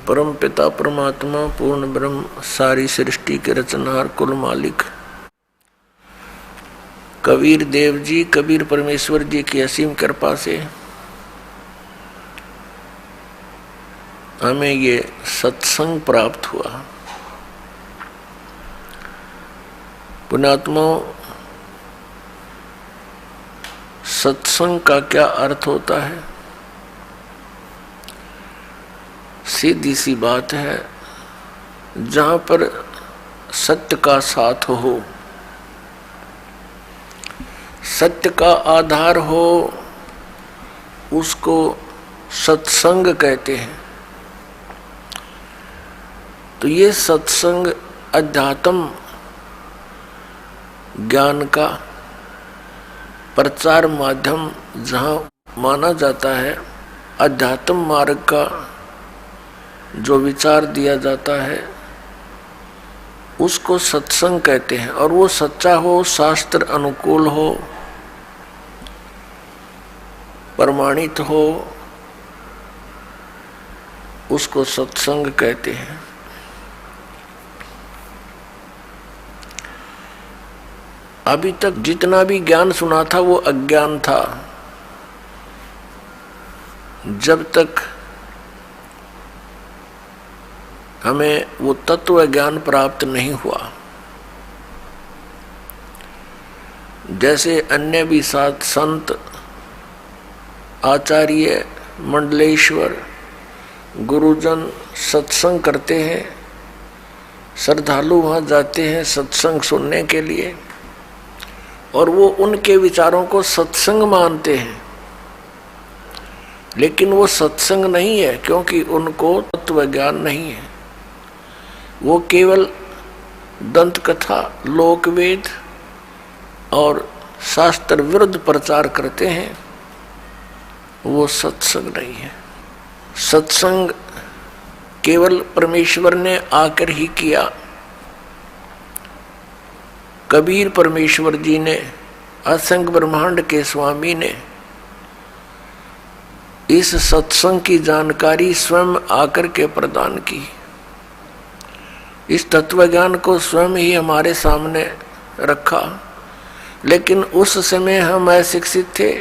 परम पिता परमात्मा पूर्ण ब्रह्म सारी सृष्टि के रचनहार कुल मालिक कबीर देव जी, कबीर परमेश्वर जी की असीम कृपा से हमें ये सत्संग प्राप्त हुआ। पुण्यात्माओं, सत्संग का क्या अर्थ होता है? सीधी सी बात है, जहां पर सत्य का साथ हो, सत्य का आधार हो, उसको सत्संग कहते हैं। तो ये सत्संग अध्यात्म ज्ञान का प्रचार माध्यम जहाँ माना जाता है, अध्यात्म मार्ग का जो विचार दिया जाता है उसको सत्संग कहते हैं। और वो सच्चा हो, शास्त्र अनुकूल हो, प्रमाणित हो, उसको सत्संग कहते हैं। अभी तक जितना भी ज्ञान सुना था वो अज्ञान था, जब तक हमें वो तत्व ज्ञान प्राप्त नहीं हुआ। जैसे अन्य भी साथ संत, आचार्य, मंडलेश्वर, गुरुजन सत्संग करते हैं, श्रद्धालु वहाँ जाते हैं सत्संग सुनने के लिए, और वो उनके विचारों को सत्संग मानते हैं। लेकिन वो सत्संग नहीं है, क्योंकि उनको तत्व ज्ञान नहीं है। वो केवल दंत कथा, लोकवेद और शास्त्र विरुद्ध प्रचार करते हैं। वो सत्संग नहीं है। सत्संग केवल परमेश्वर ने आकर ही किया। कबीर परमेश्वर जी ने, असंग ब्रह्मांड के स्वामी ने इस सत्संग की जानकारी स्वयं आकर के प्रदान की। इस तत्व ज्ञान को स्वयं ही हमारे सामने रखा। लेकिन उस समय हम अशिक्षित थे,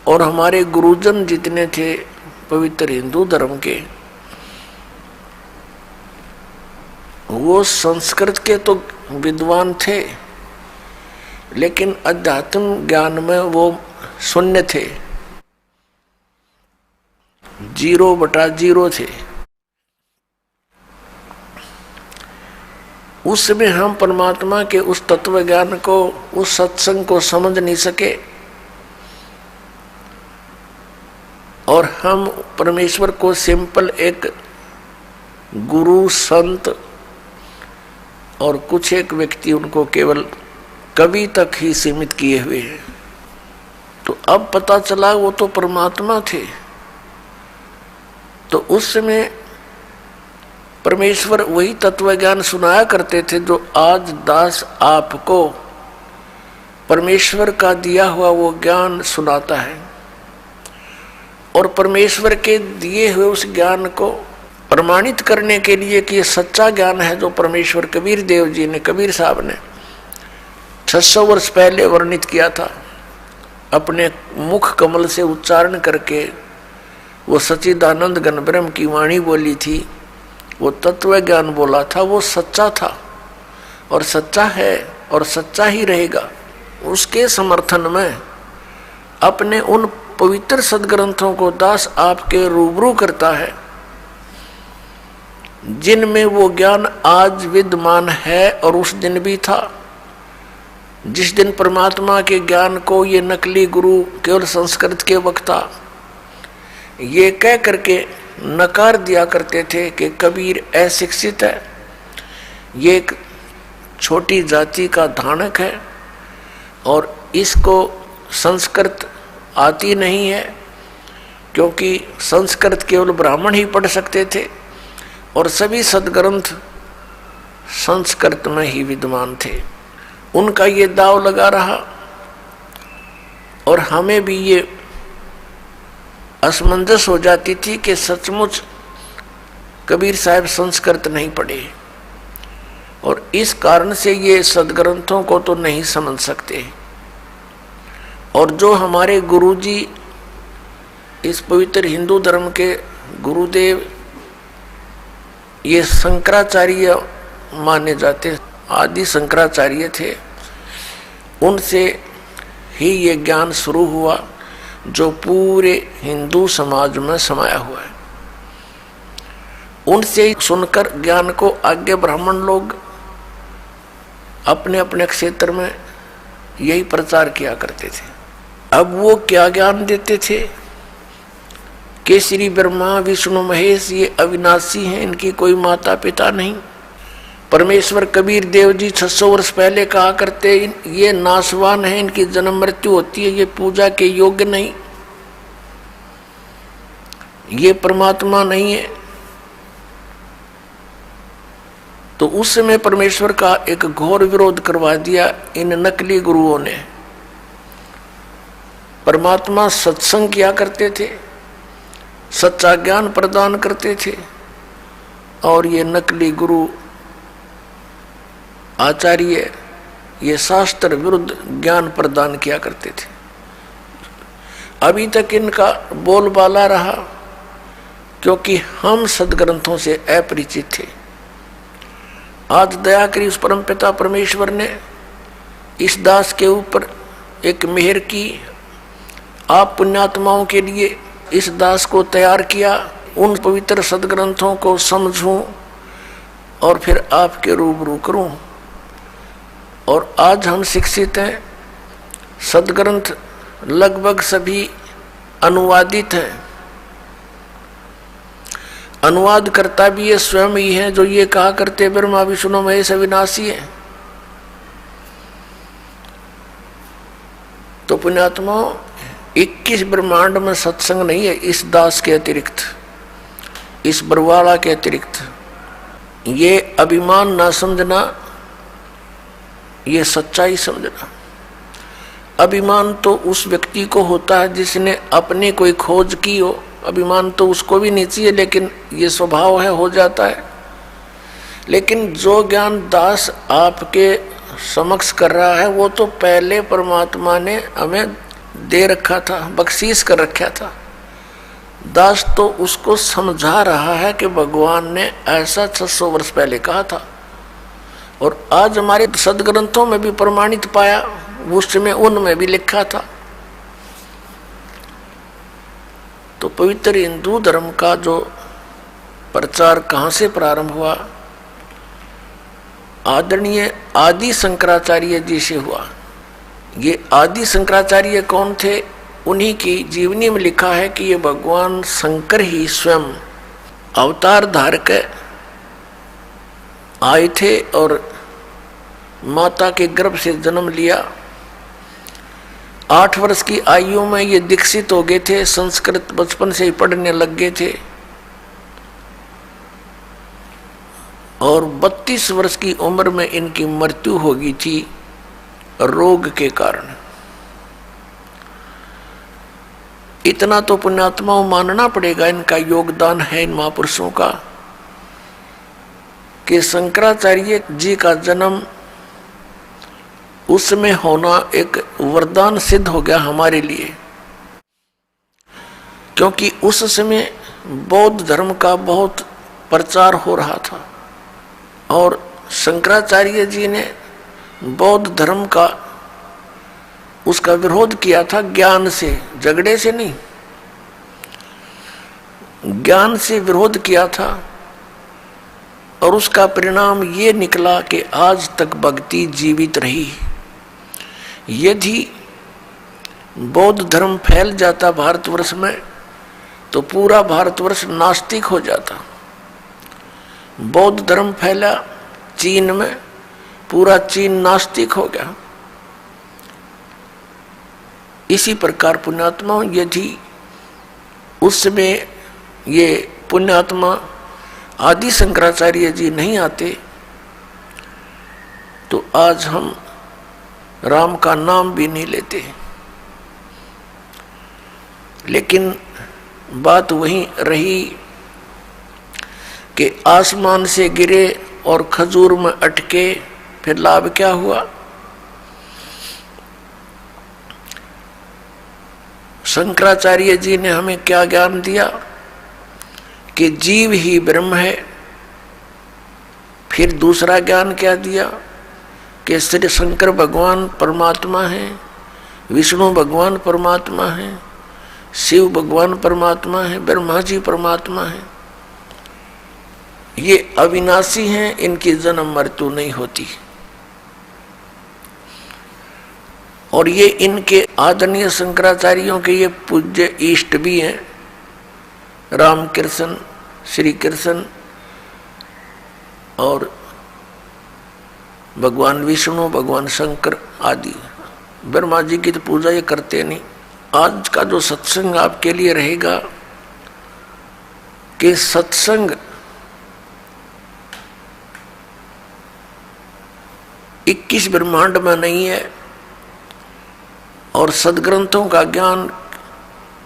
और हमारे गुरुजन जितने थे पवित्र हिंदू धर्म के, वो संस्कृत के तो विद्वान थे, लेकिन अध्यात्म ज्ञान में वो शून्य थे, 0/0 थे। उस समय हम परमात्मा के उस तत्व ज्ञान को, उस सत्संग को समझ नहीं सके, और हम परमेश्वर को सिंपल एक गुरु, संत और कुछ एक व्यक्ति उनको केवल कवि तक ही सीमित किए हुए हैं। तो अब पता चला वो तो परमात्मा थे। तो उस समय परमेश्वर वही तत्व ज्ञान सुनाया करते थे जो आज दास आपको परमेश्वर का दिया हुआ वो ज्ञान सुनाता है। और परमेश्वर के दिए हुए उस ज्ञान को प्रमाणित करने के लिए कि ये सच्चा ज्ञान है, जो परमेश्वर कबीर देव जी ने, कबीर साहब ने 600 वर्ष पहले वर्णित किया था, अपने मुख कमल से उच्चारण करके वो सच्चिदानंद घन ब्रह्म की वाणी बोली थी, वो तत्व ज्ञान बोला था, वो सच्चा था और सच्चा है और सच्चा ही रहेगा। उसके समर्थन में अपने उन पवित्र सदग्रंथों को दास आपके रूबरू करता है, जिनमें वो ज्ञान आज विद्यमान है और उस दिन भी था। जिस दिन परमात्मा के ज्ञान को ये नकली गुरु, केवल संस्कृत के वक्ता ये कह करके नकार दिया करते थे कि कबीर अशिक्षित है, ये एक छोटी जाति का धानक है और इसको संस्कृत आती नहीं है, क्योंकि संस्कृत केवल ब्राह्मण ही पढ़ सकते थे और सभी सदग्रंथ संस्कृत में ही विद्यमान थे। उनका ये दाव लगा रहा और हमें भी ये असमंजस हो जाती थी कि सचमुच कबीर साहब संस्कृत नहीं पढ़े और इस कारण से ये सदग्रंथों को तो नहीं समझ सकते। और जो हमारे गुरुजी इस पवित्र हिंदू धर्म के गुरुदेव ये शंकराचार्य माने जाते, आदि शंकराचार्य थे, उनसे ही ये ज्ञान शुरू हुआ जो पूरे हिंदू समाज में समाया हुआ है। उनसे ही सुनकर ज्ञान को आगे ब्राह्मण लोग अपने अपने क्षेत्र में यही प्रचार किया करते थे। अब वो क्या ज्ञान देते थे कि श्री ब्रह्मा विष्णु महेश ये अविनाशी हैं, इनकी कोई माता पिता नहीं। परमेश्वर कबीर देव जी 600 वर्ष पहले कहा करते ये नाशवान है, इनकी जन्म मृत्यु होती है, ये पूजा के योग्य नहीं, ये परमात्मा नहीं है। तो उस समय परमेश्वर का एक घोर विरोध करवा दिया इन नकली गुरुओं ने। परमात्मा सत्संग किया करते थे, सच्चा ज्ञान प्रदान करते थे, और ये नकली गुरु आचार्य ये शास्त्र विरुद्ध ज्ञान प्रदान किया करते थे। अभी तक इनका बोलबाला रहा क्योंकि हम सदग्रंथों से अपरिचित थे। आज दया करी उस परमपिता परमेश्वर ने इस दास के ऊपर एक मेहर की, आप पुण्यात्माओं के लिए इस दास को तैयार किया, उन पवित्र सदग्रंथों को समझूं और फिर आपके रूबरू करूं। और आज हम शिक्षित हैं, सदग्रंथ लगभग सभी अनुवादित हैं। अनुवाद करता भी ये स्वयं ही है जो ये कहा करते ब्रह्मा विष्णु महेश अविनाशी है। तो पुण्यात्माओं 21 ब्रह्मांड में सत्संग नहीं है इस दास के अतिरिक्त, इस बरवाला के अतिरिक्त। ये अभिमान ना समझना, ये सच्चाई समझना। अभिमान तो उस व्यक्ति को होता है जिसने अपने कोई खोज की हो, अभिमान तो उसको भी नहीं चाहिए, लेकिन ये स्वभाव है, हो जाता है। लेकिन जो ज्ञान दास आपके समक्ष कर रहा है वो तो पहले परमात्मा ने हमें दे रखा था, बख्शीश कर रखा था। दास तो उसको समझा रहा है कि भगवान ने ऐसा 600 वर्ष पहले कहा था, और आज हमारे सदग्रंथों में भी प्रमाणित पाया, उसमें उनमें भी लिखा था। तो पवित्र हिंदू धर्म का जो प्रचार कहाँ से प्रारंभ हुआ? आदरणीय आदि शंकराचार्य जी से हुआ। ये आदि शंकराचार्य कौन थे? उन्हीं की जीवनी में लिखा है कि ये भगवान शंकर ही स्वयं अवतार धारक आए थे और माता के गर्भ से जन्म लिया। 8 वर्ष की आयु में ये दीक्षित हो गए थे, संस्कृत बचपन से ही पढ़ने लग गए थे, और 32 वर्ष की उम्र में इनकी मृत्यु हो गई थी रोग के कारण। इतना तो पुण्यात्माओं मानना पड़ेगा, इनका योगदान है इन महापुरुषों का, कि शंकराचार्य जी का जन्म उसमें होना एक वरदान सिद्ध हो गया हमारे लिए। क्योंकि उस समय बौद्ध धर्म का बहुत प्रचार हो रहा था, और शंकराचार्य जी ने बौद्ध धर्म का उसका विरोध किया था ज्ञान से, झगड़े से नहीं, ज्ञान से विरोध किया था। और उसका परिणाम ये निकला कि आज तक भक्ति जीवित रही। यदि बौद्ध धर्म फैल जाता भारतवर्ष में तो पूरा भारतवर्ष नास्तिक हो जाता। बौद्ध धर्म फैला चीन में, पूरा चीन नास्तिक हो गया। इसी प्रकार पुण्यात्मा, यदि उस समय ये पुण्यात्मा आदि शंकराचार्य जी नहीं आते तो आज हम राम का नाम भी नहीं लेते। लेकिन बात वही रही कि आसमान से गिरे और खजूर में अटके, फिर लाभ क्या हुआ? शंकराचार्य जी ने हमें क्या ज्ञान दिया कि जीव ही ब्रह्म है। फिर दूसरा ज्ञान क्या दिया कि श्री शंकर भगवान परमात्मा है, विष्णु भगवान परमात्मा है, शिव भगवान परमात्मा है, ब्रह्मा जी परमात्मा है। ये अविनाशी हैं, इनकी जन्म मृत्यु नहीं होती। और ये इनके आदरणीय शंकराचार्यों के ये पूज्य इष्ट भी हैं, रामकृष्ण, श्री कृष्ण और भगवान विष्णु, भगवान शंकर आदि। ब्रह्मा जी की तो पूजा ये करते नहीं। आज का जो सत्संग आपके लिए रहेगा कि सत्संग 21 ब्रह्मांड में नहीं है, और सदग्रंथों का ज्ञान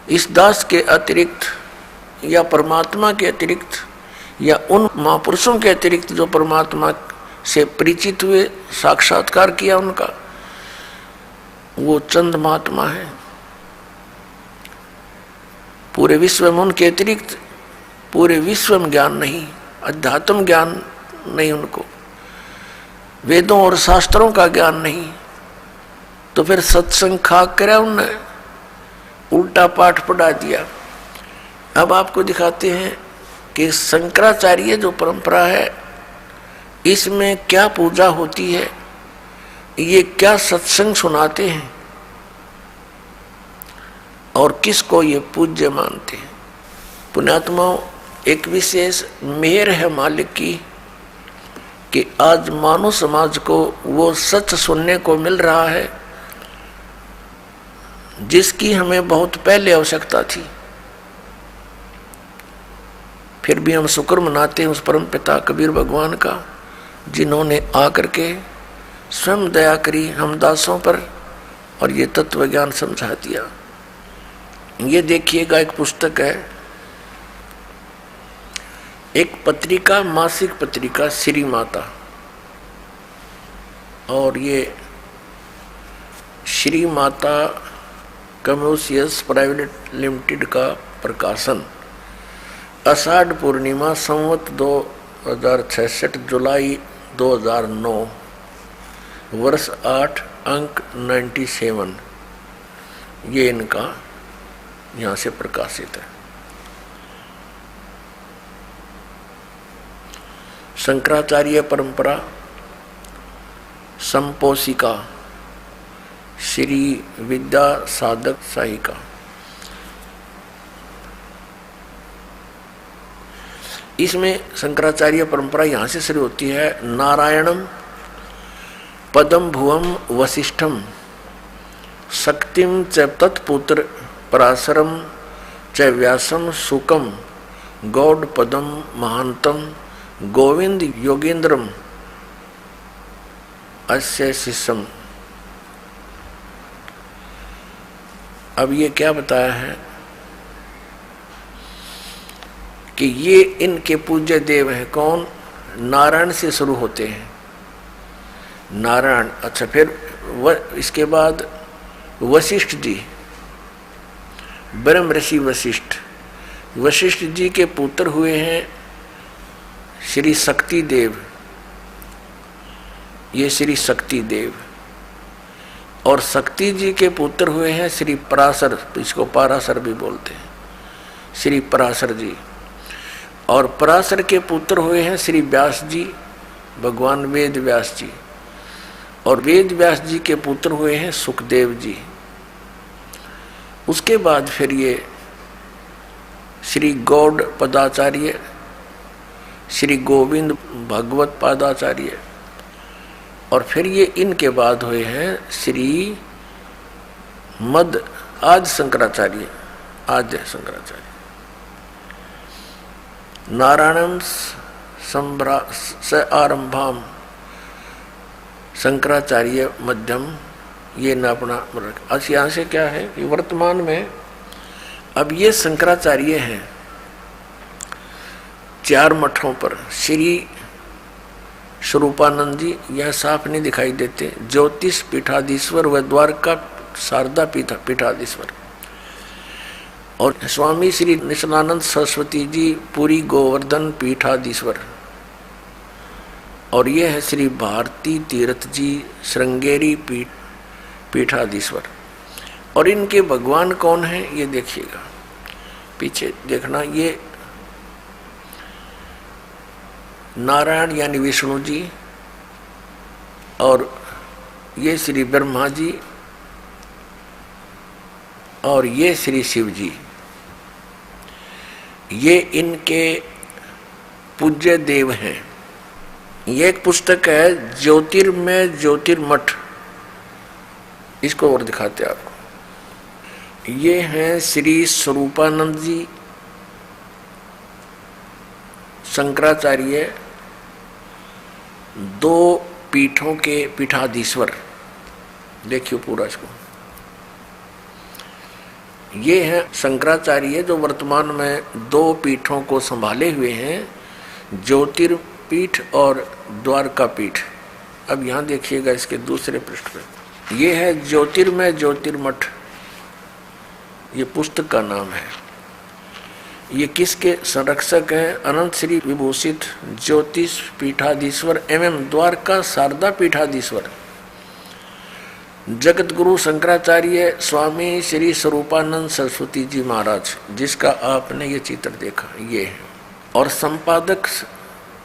इस दास के अतिरिक्त या परमात्मा के अतिरिक्त या उन महापुरुषों के अतिरिक्त जो परमात्मा से परिचित हुए, साक्षात्कार किया उनका, वो चंद महात्मा है। पूरे विश्व में उनके अतिरिक्त पूरे विश्व में ज्ञान नहीं, अध्यात्म ज्ञान नहीं उनको, वेदों और शास्त्रों का ज्ञान नहीं। तो फिर सत्संग खाक करा उनने, उल्टा पाठ पढ़ा दिया। अब आपको दिखाते हैं कि शंकराचार्य जो परंपरा है, इसमें क्या पूजा होती है, ये क्या सत्संग सुनाते हैं और किसको ये पूज्य मानते हैं। पुण्यात्माओं, एक विशेष मेहर है मालिक की कि आज मानव समाज को वो सच सुनने को मिल रहा है जिसकी हमें बहुत पहले आवश्यकता थी। फिर भी हम शुक्र मनाते हैं उस परम पिता कबीर भगवान का, जिन्होंने आकर के स्वयं दया करी हम दासों पर और ये तत्व ज्ञान समझा दिया। ये देखिएगा, एक पुस्तक है, एक पत्रिका, मासिक पत्रिका श्री माता, और ये Shri Mata communications private limited का प्रकाशन, आषाढ़ पूर्णिमा संवत 2066, जुलाई 2009, वर्ष 8, अंक 97, ये इनका यहाँ से प्रकाशित है। शंकराचार्य परंपरा संपोषिका, श्री विद्या साधक साहिका। इसमें शंकराचार्य परंपरा यहाँ से शुरू होती है। नारायणम पदम भुवम वशिष्ठम शक्तिम च तत्पुत्र पराशरम च व्यासम सुकम गौड़ पदम महांतम गोविंद योगेंद्रम अस्य शिष्यम। अब ये क्या बताया है कि ये इनके पूज्य देव हैं। कौन? नारायण से शुरू होते हैं, नारायण। अच्छा, फिर इसके बाद वशिष्ठ जी, ब्रह्म ऋषि वशिष्ठ। वशिष्ठ जी के पुत्र हुए हैं श्री शक्ति देव, ये श्री शक्ति देव। और शक्ति जी के पुत्र हुए हैं श्री पराशर, इसको पाराशर भी बोलते हैं, श्री पराशर जी। और पराशर के पुत्र हुए हैं श्री व्यास जी, भगवान वेद व्यास जी। और वेद व्यास जी के पुत्र हुए हैं सुखदेव जी। उसके बाद फिर ये श्री गौड़ पदाचार्य, श्री गोविंद भगवत पादाचार्य, और फिर ये इनके बाद हुए हैं श्री मद आदि शंकराचार्य, आद्य शंकराचार्य। नारायणम स आरंभाम शंकराचार्य मध्यम, ये न अपना। आज यहाँ से क्या है कि वर्तमान में अब ये शंकराचार्य हैं, 4 मठों पर श्री स्वरूपानंद जी यह साफ नहीं दिखाई देते, ज्योतिष पीठाधीश्वर व द्वारका शारदा पीठाधीश्वर, और स्वामी श्री निशलानंद सरस्वती जी पुरी गोवर्धन पीठाधीश्वर, और यह है श्री भारती तीर्थ जी श्रृंगेरी पीठाधीश्वर। और इनके भगवान कौन है ये देखिएगा, पीछे देखना, ये नारायण यानी विष्णु जी, और ये श्री ब्रह्मा जी, और ये श्री शिव जी। ये इनके पूज्य देव हैं। ये एक पुस्तक है ज्योतिर्मय ज्योतिर्मठ, इसको और दिखाते हैं आपको। ये हैं श्री स्वरूपानंद जी, शंकराचार्य, 2 पीठों के पीठाधीश्वर। देखिए पूरा इसको। ये हैं शंकराचार्य जो वर्तमान में 2 पीठों को संभाले हुए हैं, ज्योतिर्पीठ और द्वारका पीठ। अब यहाँ देखिएगा इसके दूसरे पृष्ठ पे, ये है ज्योतिर्मय ज्योतिर्मठ, ये पुस्तक का नाम है। ये किसके संरक्षक हैं? अनंत श्री विभूषित ज्योतिष पीठाधीश्वर एवं द्वारका शारदा पीठाधीश्वर जगत गुरु शंकराचार्य स्वामी श्री स्वरूपानंद सरस्वती जी महाराज, जिसका आपने ये चित्र देखा, ये है। और संपादक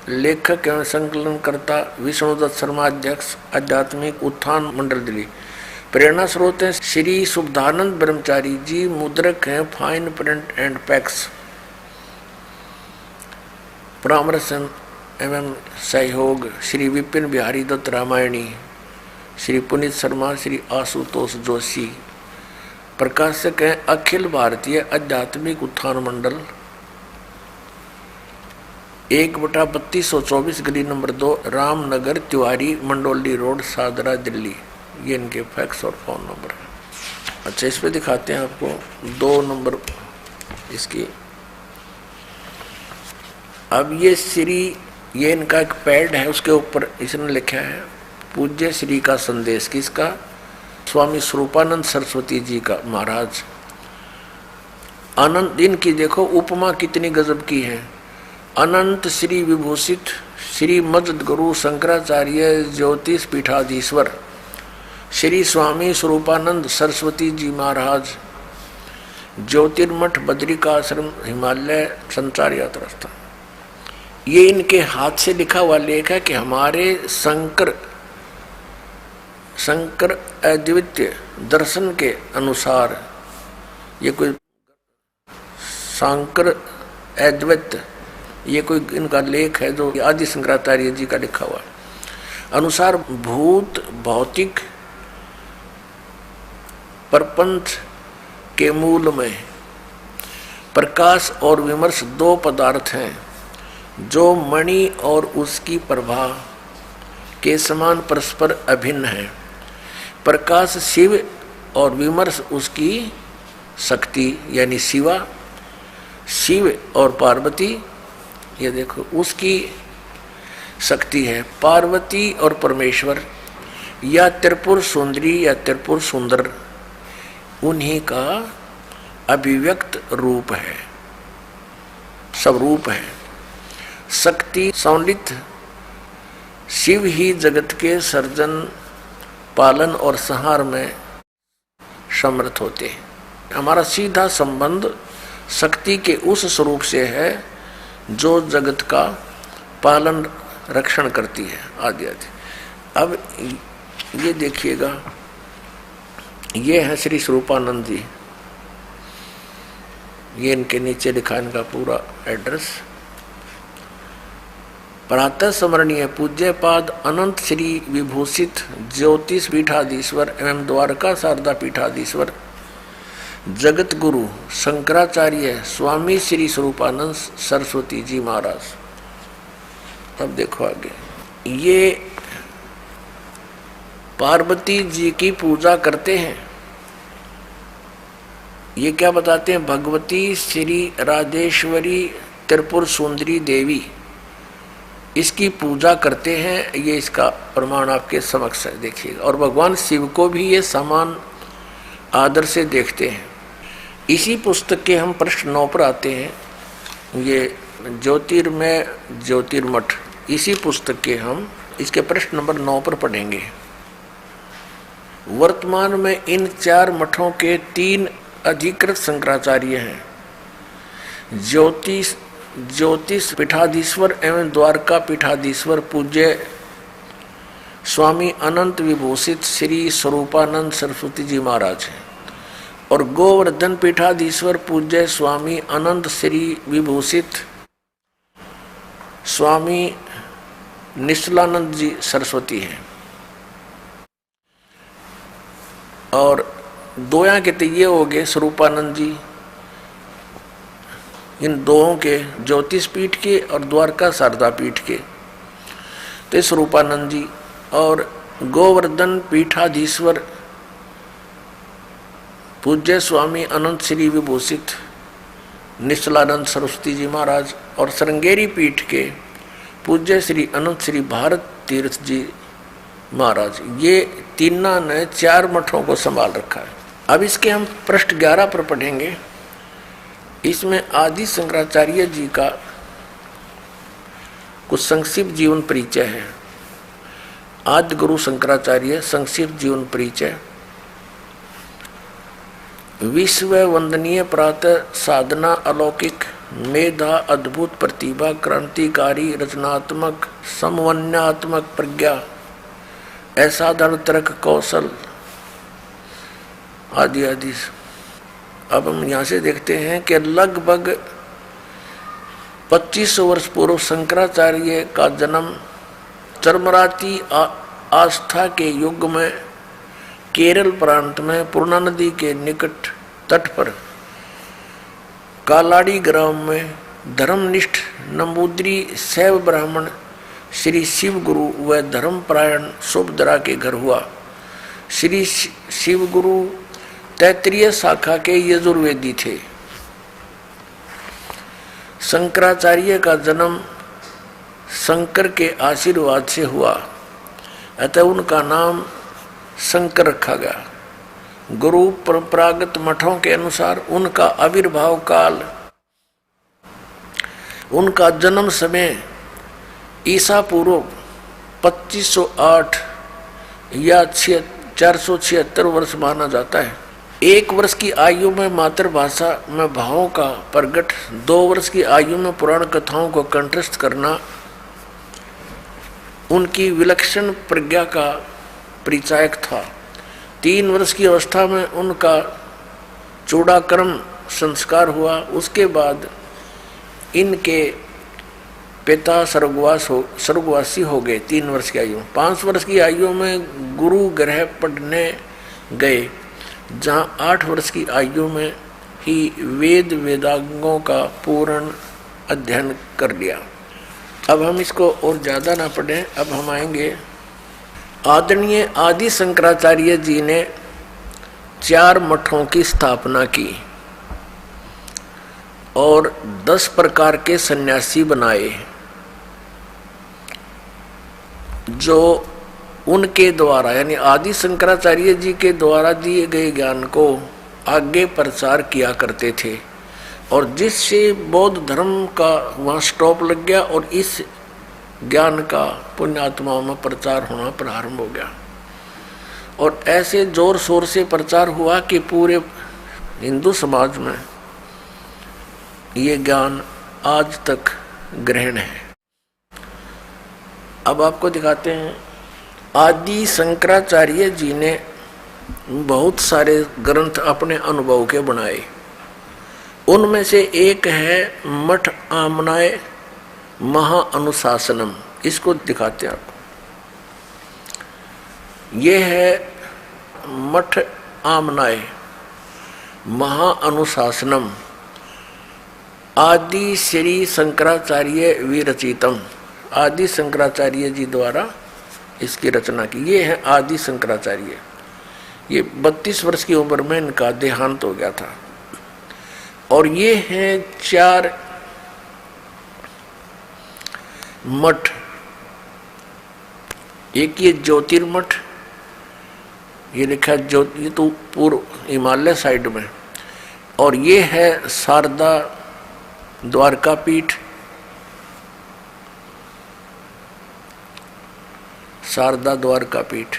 लेखक एवं संकलनकर्ता विष्णुदत्त शर्मा, अध्यक्ष आध्यात्मिक उत्थान मंडल दिल्ली। प्रेरणा स्रोत है श्री शुद्धानंद ब्रह्मचारी जी, मुद्रक हैं फाइन प्रिंट एंड पैक्स। परामर्श एवं सहयोग श्री विपिन बिहारी दत्त रामायणी, श्री पुनीत शर्मा, श्री आशुतोष जोशी। प्रकाशक हैं अखिल भारतीय आध्यात्मिक उत्थान मंडल, 1/3224 गली नंबर 2, रामनगर तिवारी मंडोली रोड, सादरा दिल्ली। ये इनके फैक्स और फोन नंबर है। अच्छा, इस पे दिखाते हैं आपको 2 नंबर इसकी। अब ये श्री, ये इनका एक पैड है, उसके ऊपर इसने लिखा है पूज्य श्री का संदेश। किसका? स्वामी स्वरूपानंद सरस्वती जी का महाराज। अनंत, इनकी देखो उपमा कितनी गजब की है। अनंत श्री विभूषित श्री मजद गुरु शंकराचार्य ज्योतिष पीठाधीश्वर श्री स्वामी स्वरूपानंद सरस्वती जी महाराज, ज्योतिर्मठ बद्रिकाश्रम, हिमालय संचार यात्रा स्थान। ये इनके हाथ से लिखा हुआ लेख है कि हमारे शंकर अद्वितीय दर्शन के अनुसार, ये कोई शंकर अद्वैत, ये कोई इनका लेख है जो आदि शंकराचार्य जी का लिखा हुआ अनुसार, भूत भौतिक प्रपंच के मूल में प्रकाश और विमर्श 2 पदार्थ हैं जो मणि और उसकी प्रभा के समान परस्पर अभिन्न है। प्रकाश शिव और विमर्श उसकी शक्ति यानी शिवा, शिव और पार्वती, ये देखो उसकी शक्ति है। पार्वती और परमेश्वर या त्रिपुर सुंदरी या त्रिपुर सुंदर, उन्हीं का अभिव्यक्त रूप है, सब रूप है। शक्ति सौलित शिव ही जगत के सर्जन, पालन और संहार में समर्थ होते हैं। हमारा सीधा संबंध शक्ति के उस स्वरूप से है जो जगत का पालन रक्षण करती है, आदि आदि। अब ये देखिएगा, ये है श्री स्वरूपानंद जी, ये इनके नीचे लिखा इनका पूरा एड्रेस। प्रातः स्मरणीय पूज्यपाद अनंत श्री विभूषित ज्योतिष पीठाधीश्वर एवं द्वारका शारदा पीठाधीश्वर जगत गुरु शंकराचार्य स्वामी श्री स्वरूपानंद सरस्वती जी महाराज। अब देखो आगे, ये पार्वती जी की पूजा करते हैं। ये क्या बताते हैं? भगवती श्री राजेश्वरी त्रिपुर सुंदरी देवी, इसकी पूजा करते हैं। ये इसका प्रमाण आपके समक्ष है, देखिएगा। और भगवान शिव को भी ये समान आदर से देखते हैं। इसी पुस्तक के हम प्रश्न 9 पर आते हैं। ये ज्योतिर्मय ज्योतिर्मठ, इसी पुस्तक के हम इसके प्रश्न नंबर 9 पर पढ़ेंगे। वर्तमान में इन 4 मठों के 3 अधिकृत शंकराचार्य हैं। ज्योतिष पीठाधीश्वर एवं द्वारका पीठाधीश्वर पूज्य स्वामी अनंत विभूषित श्री स्वरूपानंद सरस्वती जी महाराज हैं, और गोवर्धन पीठाधीश्वर पूज्य स्वामी अनंत श्री विभूषित स्वामी निश्चलानंद जी सरस्वती हैं। और दोया के तो ये हो गए स्वरूपानंद जी, इन दोनों के ज्योतिष पीठ के और द्वारका शारदा पीठ के तो स्वरूपानंद जी, और गोवर्धन पीठाधीश्वर पूज्य स्वामी अनंत श्री विभूषित निश्चलानंद सरस्वती जी महाराज, और श्रृंगेरी पीठ के पूज्य श्री अनंत श्री भारत तीर्थ जी महाराज। ये तीनों ने 4 मठों को संभाल रखा है। अब इसके हम पृष्ठ 11 पर पढ़ेंगे। इसमें आदि शंकराचार्य जी का कुछ संक्षिप्त जीवन परिचय है। आदि गुरु शंकराचार्य संक्षिप्त जीवन परिचय। विश्व वंदनीय प्रातः साधना, अलौकिक मेधा, अद्भुत प्रतिभा, क्रांतिकारी रचनात्मक समन्वयात्मक प्रज्ञा, असाधारण तर्क कौशल आदि आदि। अब हम यहाँ से देखते हैं कि लगभग 2500 वर्ष पूर्व शंकराचार्य का जन्म चरमराती आस्था के युग में केरल प्रांत में पूर्णा नदी के निकट तट पर कालाड़ी ग्राम में धर्मनिष्ठ नंबूद्री शैव ब्राह्मण श्री शिव गुरु व धर्मपरायण सुभद्रा के घर हुआ। श्री शिव गुरु तैत्रीय शाखा के यजुर्वेदी थे। शंकराचार्य का जन्म शंकर के आशीर्वाद से हुआ, अतः उनका नाम शंकर रखा गया। गुरु परंपरागत मठों के अनुसार उनका आविर्भाव काल, उनका जन्म समय ईसा पूर्व 2508 या 476 वर्ष माना जाता है। 1 वर्ष की आयु में मातृभाषा में भावों का प्रगट, 2 वर्ष की आयु में पुराण कथाओं को कंठस्थ करना उनकी विलक्षण प्रज्ञा का परिचायक था। 3 वर्ष की अवस्था में उनका चूड़ाकर्म संस्कार हुआ। उसके बाद इनके पिता स्वर्गवासी हो गए 3 वर्ष की आयु में। 5 वर्ष की आयु में गुरु गृह पढ़ने गए, जहाँ 8 वर्ष की आयु में ही वेद वेदांगों का पूर्ण अध्ययन कर लिया। अब हम इसको और ज़्यादा ना पढ़ें, अब हम आएंगे। आदरणीय आदि शंकराचार्य जी ने 4 मठों की स्थापना की और 10 प्रकार के सन्यासी बनाए, जो उनके द्वारा यानी आदि शंकराचार्य जी के द्वारा दिए गए ज्ञान को आगे प्रचार किया करते थे, और जिससे बौद्ध धर्म का वहाँ स्टॉप लग गया और इस ज्ञान का पुण्यात्माओं में प्रचार होना प्रारंभ हो गया। और ऐसे जोर शोर से प्रचार हुआ कि पूरे हिंदू समाज में ये ज्ञान आज तक ग्रहण है। अब आपको दिखाते हैं। आदि शंकराचार्य जी ने बहुत सारे ग्रंथ अपने अनुभव के बनाए। उनमें से एक है मठ आमनाय महाअनुशासनम। इसको दिखाते हैं आपको। ये है मठ आमनाय महाअनुशासनम, आदि श्री शंकराचार्य विरचितम। आदि शंकराचार्य जी द्वारा इसकी रचना की। ये है आदि शंकराचार्य। ये 32 वर्ष की उम्र में इनका देहांत हो गया था। और ये हैं 4 मठ, एक ये ज्योतिर्मठ, ये लिखा ज्योति, ये तो पूर्व हिमालय साइड में, और ये है शारदा द्वारका पीठ, शारदा द्वारका पीठ,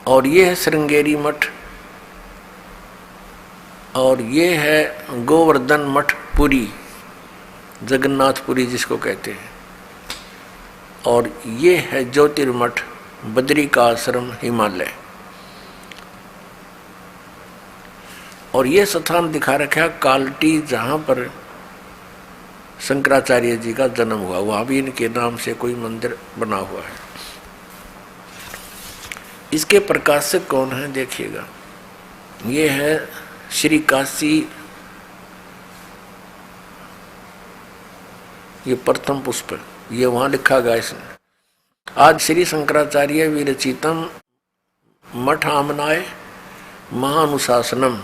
और ये है श्रृंगेरी मठ, और ये है गोवर्धन मठ पुरी, जगन्नाथपुरी जिसको कहते हैं, और ये है ज्योतिर्मठ बद्री का आश्रम हिमालय। और ये स्थान दिखा रखा कालटी, जहाँ पर शंकराचार्य जी का जन्म हुआ, वहाँ भी इनके नाम से कोई मंदिर बना हुआ है। इसके प्रकाशक कौन है देखिएगा, ये है श्री काशी, ये प्रथम पुष्प, ये वहाँ लिखा गया इसने। आज श्री शंकराचार्य विरचितम मठ आमनाय महानुशासनम,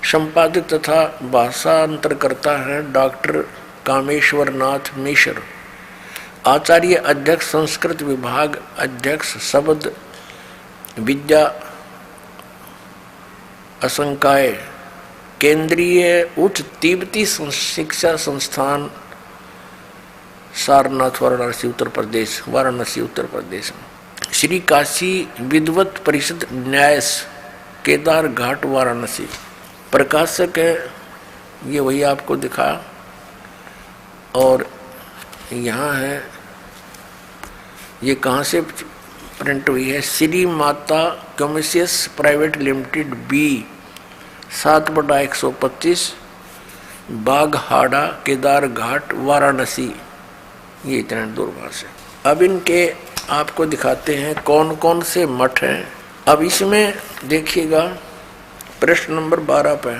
संपादित तथा भाषांतर करता है डॉक्टर कामेश्वर नाथ मिश्र, आचार्य अध्यक्ष संस्कृत विभाग, अध्यक्ष शब्द विद्या असंकाय, केंद्रीय उच्च तिब्बती शिक्षा संस्थान, सारनाथ, वाराणसी उत्तर प्रदेश, वाराणसी उत्तर प्रदेश में। श्री काशी विद्वत परिषद न्यास, केदार घाट, वाराणसी। प्रकाशक है ये वही आपको दिखा, और यहाँ है ये कहाँ से प्रिंट हुई है, Shri Mata कमर्शियस private limited B 7/125 बागहाड़ा, Kedar घाट, वाराणसी। ये इतना दूर वहाँ से। अब इनके आपको दिखाते हैं कौन कौन से मठ हैं। अब इसमें देखिएगा प्रश्न नंबर 12 पे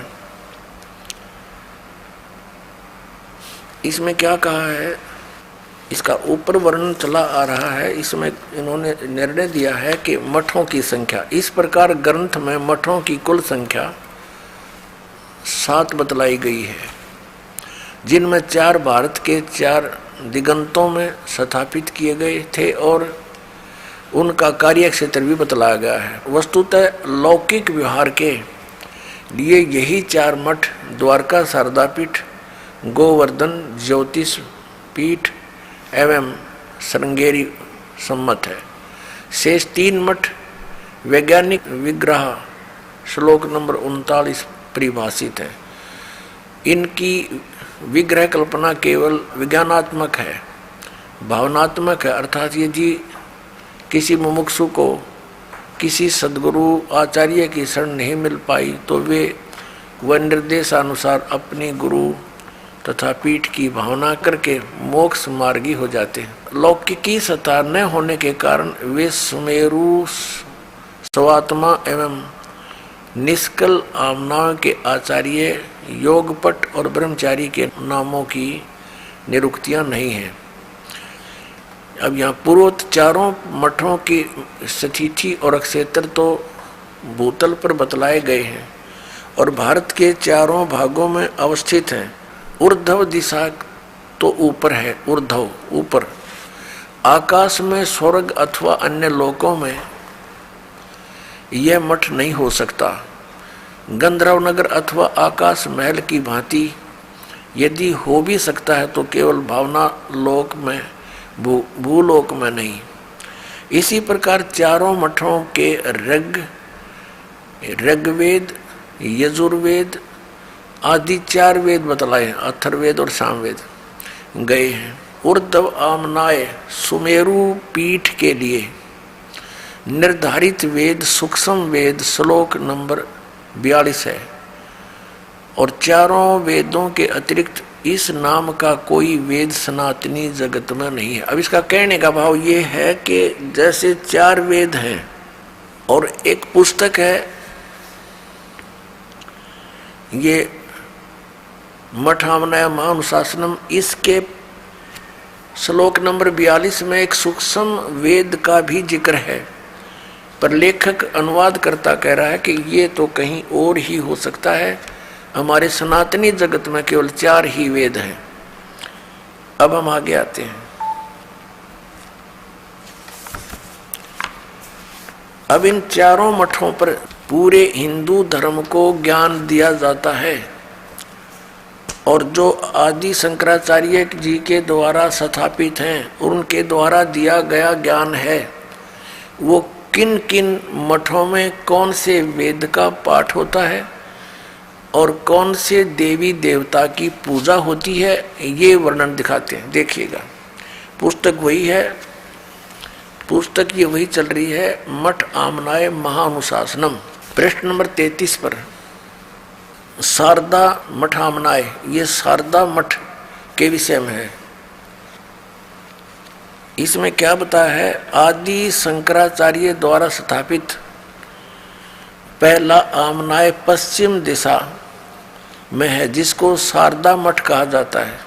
इसमें क्या कहा है, इसका ऊपर वर्णन चला आ रहा है। इसमें इन्होंने निर्णय दिया है कि मठों की संख्या, इस प्रकार ग्रंथ में मठों की कुल संख्या 7 बतलाई गई है, जिनमें 4 भारत के 4 दिगंतों में स्थापित किए गए थे और उनका कार्य क्षेत्र भी बतलाया गया है। वस्तुतः लौकिक व्यवहार के लिए यही 4 मठ द्वारका शारदा पीठ, गोवर्धन ज्योतिष पीठ एवं श्रृंगेरी सम्मत है। शेष 3 मठ वैज्ञानिक विग्रह श्लोक नंबर 39 परिभाषित है। इनकी विग्रह कल्पना केवल विज्ञानात्मक है, भावनात्मक है, अर्थात यदि किसी मुमुक्षु को किसी सद्गुरु आचार्य की शरण नहीं मिल पाई तो वे वह निर्देशानुसार अपनी गुरु तथा पीठ की भावना करके मोक्ष मार्गी हो जाते हैं। लौकिकी सत्ता न होने के कारण वे सुमेरु स्वात्मा एवं निष्कल आमनाओं के आचार्य, योगपट और ब्रह्मचारी के नामों की निरुक्तियां नहीं हैं। अब यहाँ पूर्वोक्त 4 मठों की स्थिति और क्षेत्र तो भूतल पर बतलाए गए हैं और भारत के 4 भागों में अवस्थित हैं। ऊर्ध्व दिशा तो ऊपर है, ऊर्ध्व ऊपर, आकाश में, स्वर्ग अथवा अन्य लोकों में यह मठ नहीं हो सकता। गंधर्व नगर अथवा आकाश महल की भांति यदि हो भी सकता है तो केवल भावना लोक में, भूलोक में नहीं। इसी प्रकार 4 मठों के ऋग्वेद, यजुर्वेद आदि 4 वेद बतलाए, अथर्ववेद और सामवेद गए हैं। ऊर्ध्व आमनाय सुमेरु पीठ के लिए निर्धारित वेद सूक्ष्म वेद श्लोक नंबर 42 है और 4 वेदों के अतिरिक्त इस नाम का कोई वेद सनातनी जगत में नहीं है। अब इसका कहने का भाव ये है कि जैसे 4 वेद हैं और एक पुस्तक है, ये मठ आमनाय महानुशासनम, इसके श्लोक नंबर 42 में एक सूक्ष्म वेद का भी जिक्र है, पर लेखक अनुवादकर्ता कह रहा है कि ये तो कहीं और ही हो सकता है, हमारे सनातनी जगत में केवल 4 ही वेद हैं। अब हम आगे आते हैं। अब इन चारों मठों पर पूरे हिंदू धर्म को ज्ञान दिया जाता है, और जो आदि शंकराचार्य जी के द्वारा स्थापित हैं और उनके द्वारा दिया गया ज्ञान है, वो किन किन मठों में कौन से वेद का पाठ होता है और कौन से देवी देवता की पूजा होती है, ये वर्णन दिखाते हैं। देखिएगा, पुस्तक वही है, पुस्तक ये वही चल रही है, मठ आमनाय महानुशासनम, पृष्ठ नंबर 33 पर शारदा मठ आमनाय, ये शारदा मठ के विषय में है। इसमें क्या बताया है, आदि शंकराचार्य द्वारा स्थापित पहला आमनाय पश्चिम दिशा में है, जिसको शारदा मठ कहा जाता है।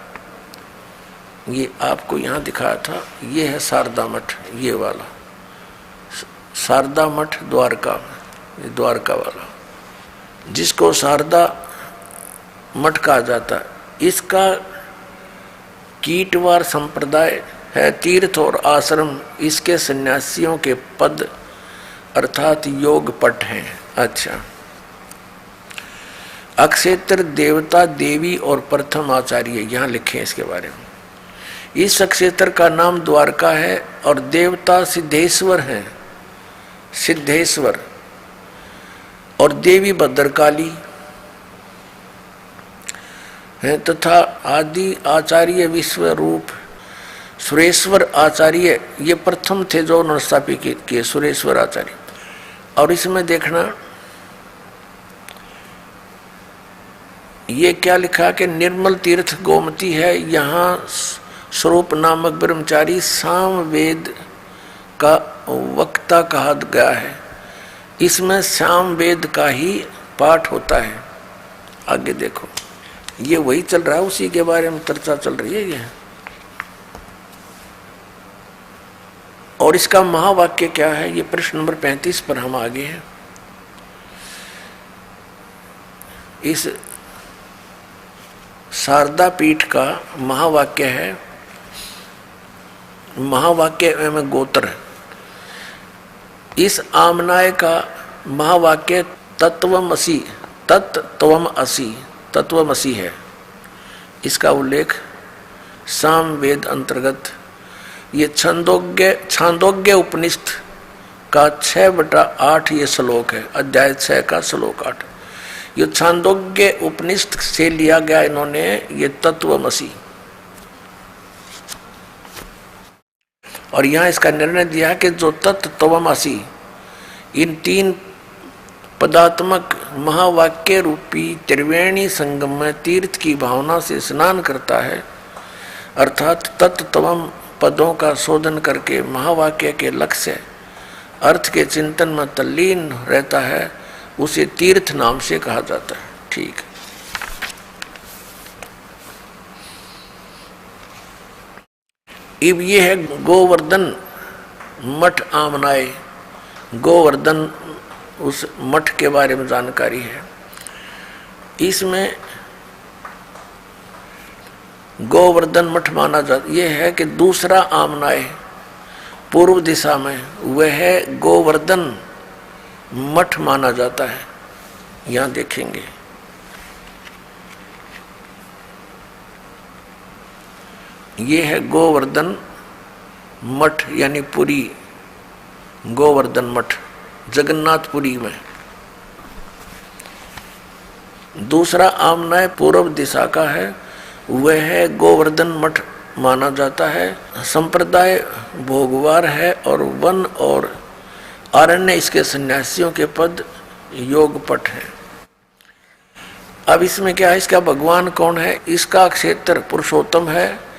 ये आपको यहाँ दिखाया था, ये है शारदा मठ, ये वाला शारदा मठ द्वारका, ये द्वारका वाला, जिसको शारदा मठ कहा जाता है। इसका कीटवार संप्रदाय है, तीर्थ और आश्रम इसके सन्यासियों के पद अर्थात योग पट हैं। अच्छा, अक्षेत्र देवता देवी और प्रथम आचार्य यहाँ लिखे हैं इसके बारे में। इस अक्षेत्र का नाम द्वारका है और देवता सिद्धेश्वर हैं, सिद्धेश्वर, और देवी भद्रकाली है, तथा आदि आचार्य विश्व रूप सुरेश्वर आचार्य, ये प्रथम थे जो उन्होंने स्थापित किए, सुरेश्वर आचार्य। और इसमें देखना ये क्या लिखा कि निर्मल तीर्थ गोमती है, यहाँ स्वरूप नामक ब्रह्मचारी साम वेद का वक्ता कहा गया है। इसमें साम वेद का ही पाठ होता है। आगे देखो, ये वही चल रहा है, उसी के बारे में चर्चा चल रही है ये। और इसका महावाक्य क्या है, ये प्रश्न नंबर 35 पर हम आगे हैं। इस शारदा पीठ का महावाक्य है, महावाक्य में गोत्र है। इस आमनाय का महावाक्य तत्वमसि, तत्त्वमसि, तत्वमसि है। इसका उल्लेख सामवेद अंतर्गत ये छांदोग्य उपनिषद का 6/8 ये श्लोक है, अध्याय 6 का श्लोक 8। ये छांदोग्य उपनिषद से लिया गया इन्होंने ये तत्वमसि, और यहाँ इसका निर्णय दिया कि जो तत्वमसि इन 3 पदात्मक महावाक्य रूपी त्रिवेणी संगम में तीर्थ की भावना से स्नान करता है, अर्थात तत्त्वम पदों का शोधन करके महावाक्य के लक्ष्य अर्थ के चिंतन में तल्लीन रहता है, उसे तीर्थ नाम से कहा जाता है। ठीक, अब ये है गोवर्धन मठ आमनाय। गोवर्धन उस मठ के बारे में जानकारी है। इसमें गोवर्धन मठ माना जाता, यह है कि दूसरा आमनाय पूर्व दिशा में वह है गोवर्धन मठ माना जाता है। यहाँ देखेंगे ये है गोवर्धन मठ, यानी पुरी, गोवर्धन मठ जगन्नाथपुरी में। दूसरा आमनाय पूर्व दिशा का है, वह है गोवर्धन मठ माना जाता है। संप्रदाय भोगवार है और वन और आरण्य इसके सन्यासियों के पद योगपट है। अब इसमें क्या है, इसका भगवान कौन है, इसका क्षेत्र पुरुषोत्तम है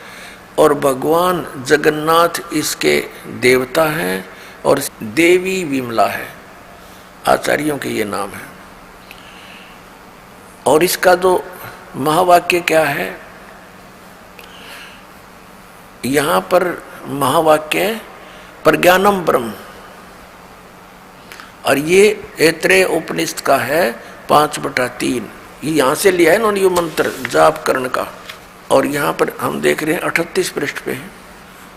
और भगवान जगन्नाथ इसके देवता हैं और देवी विमला है, आचार्यों के ये नाम है। और इसका जो महावाक्य क्या है, यहाँ पर महावाक्य प्रज्ञानम ब्रह्म, और ये ऐत्रेय उपनिषद का है 5/3। ये यहाँ से लिया है इन्होंने ये मंत्र जाप करण का। और यहाँ पर हम देख रहे हैं 38 पृष्ठ पे है।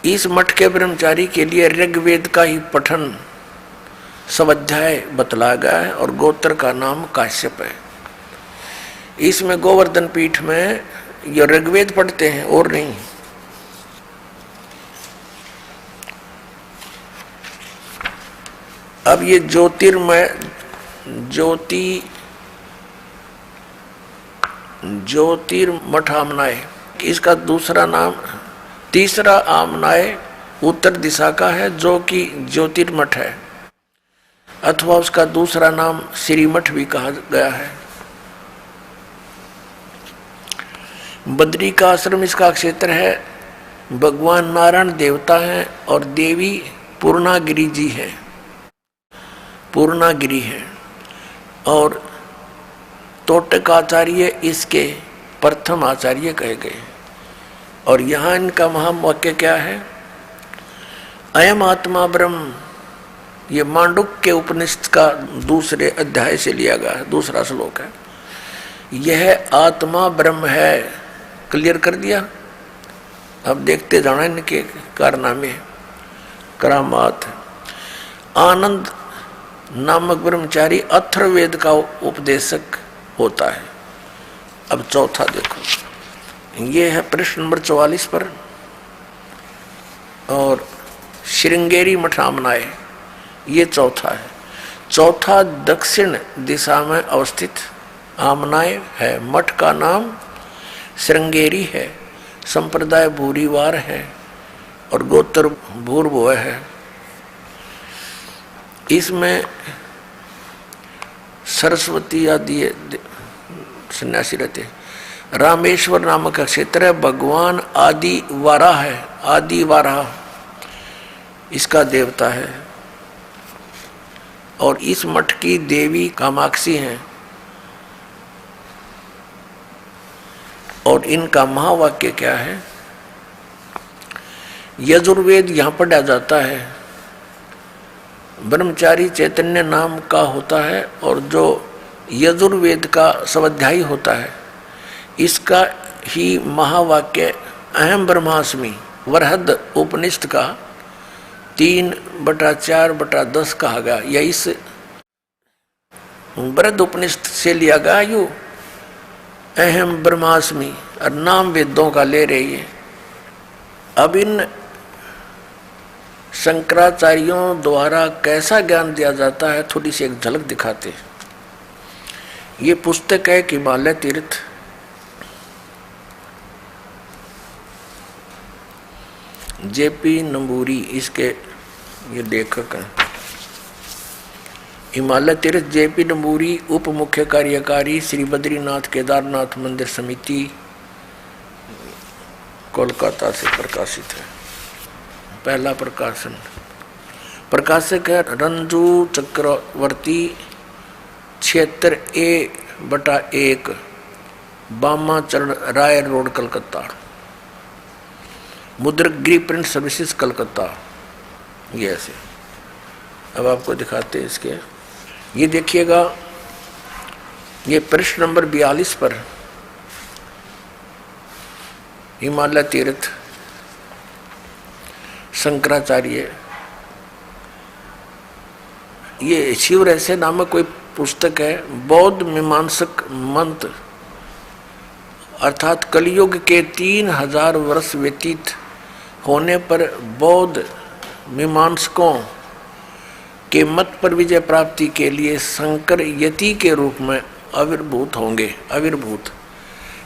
इस मठ के ब्रह्मचारी के लिए ऋग्वेद का ही पठन सब अध्याय बतला गया है और गोत्र का नाम काश्यप है। इसमें गोवर्धन पीठ में ये ऋग्वेद पढ़ते हैं और नहीं। अब ये ज्योतिर्मठ आमनाय, इसका दूसरा नाम, तीसरा आमनाय उत्तर दिशा का है जो कि ज्योतिर्मठ है, अथवा उसका दूसरा नाम श्रीमठ भी कहा गया है। बद्री का आश्रम इसका क्षेत्र है। भगवान नारायण देवता हैं और देवी पूर्णागिरी जी है, पूर्णागिरी है। और तोटक आचार्य इसके प्रथम आचार्य कहे गए। और यहाँ इनका महावाक्य क्या है? अयम आत्मा ब्रह्म, ये मांडुक्य के उपनिषद का दूसरे अध्याय से लिया गया है, दूसरा श्लोक है। यह आत्मा ब्रह्म है, क्लियर कर दिया। अब देखते जाना इनके कारनामे, करामात। आनंद नामक ब्रह्मचारी अथर्ववेद का उपदेशक होता है। अब चौथा देखो, ये है प्रश्न नंबर 44 पर। और श्रृंगेरी मठ आमनाय, ये चौथा है। चौथा दक्षिण दिशा में अवस्थित आमनाय है। मठ का नाम श्रृंगेरी है, संप्रदाय भूरीवार है और गोत्र भूर्भुव है। इसमें सरस्वती आदि सन्यासी रहते। रामेश्वर नामक का क्षेत्र है। भगवान आदि वाराह है, आदि वाराह इसका देवता है। और इस मठ की देवी कामाक्षी हैं। और इनका महावाक्य क्या है? यजुर्वेद यहाँ पढ़ा जाता है। ब्रह्मचारी चैतन्य नाम का होता है और जो यजुर्वेद का स्वाध्यायी होता है, इसका ही महावाक्य अहम ब्रह्मास्मि वरहद उपनिषद का 3/4/10 कहा गया। या इस वरहद उपनिषद से लिया गया यू अहम ब्रह्मास्मि, और नाम वेदों का ले रही है। अब इन शंकराचार्यों द्वारा कैसा ज्ञान दिया जाता है, थोड़ी सी एक झलक दिखाते हैं। ये पुस्तक है हिमालय तीर्थ, जेपी नंबूरी इसके ये लेखक हैं। हिमालय तीर्थ जेपी नंबूरी उप मुख्य कार्यकारी श्री बद्रीनाथ केदारनाथ मंदिर समिति, कोलकाता से प्रकाशित है। पहला प्रकाशन, प्रकाशक है रंजू चक्रवर्ती, क्षेत्र A/1, Bama Charan Roy road, Calcutta. Mudragiri print services, Calcutta. ये ऐसे। अब आपको दिखाते हैं इसके, ये देखिएगा, ये प्रश्न नंबर 42 पर हिमालय तीर्थ शंकराचार्य, ये शिव रहस्य नामक कोई पुस्तक है। बौद्ध मीमांसक मंत्र अर्थात कलयुग के 3000 वर्ष व्यतीत होने पर बौद्ध मीमांसकों के मत पर विजय प्राप्ति के लिए शंकर यति के रूप में आविर्भूत होंगे। आविर्भूत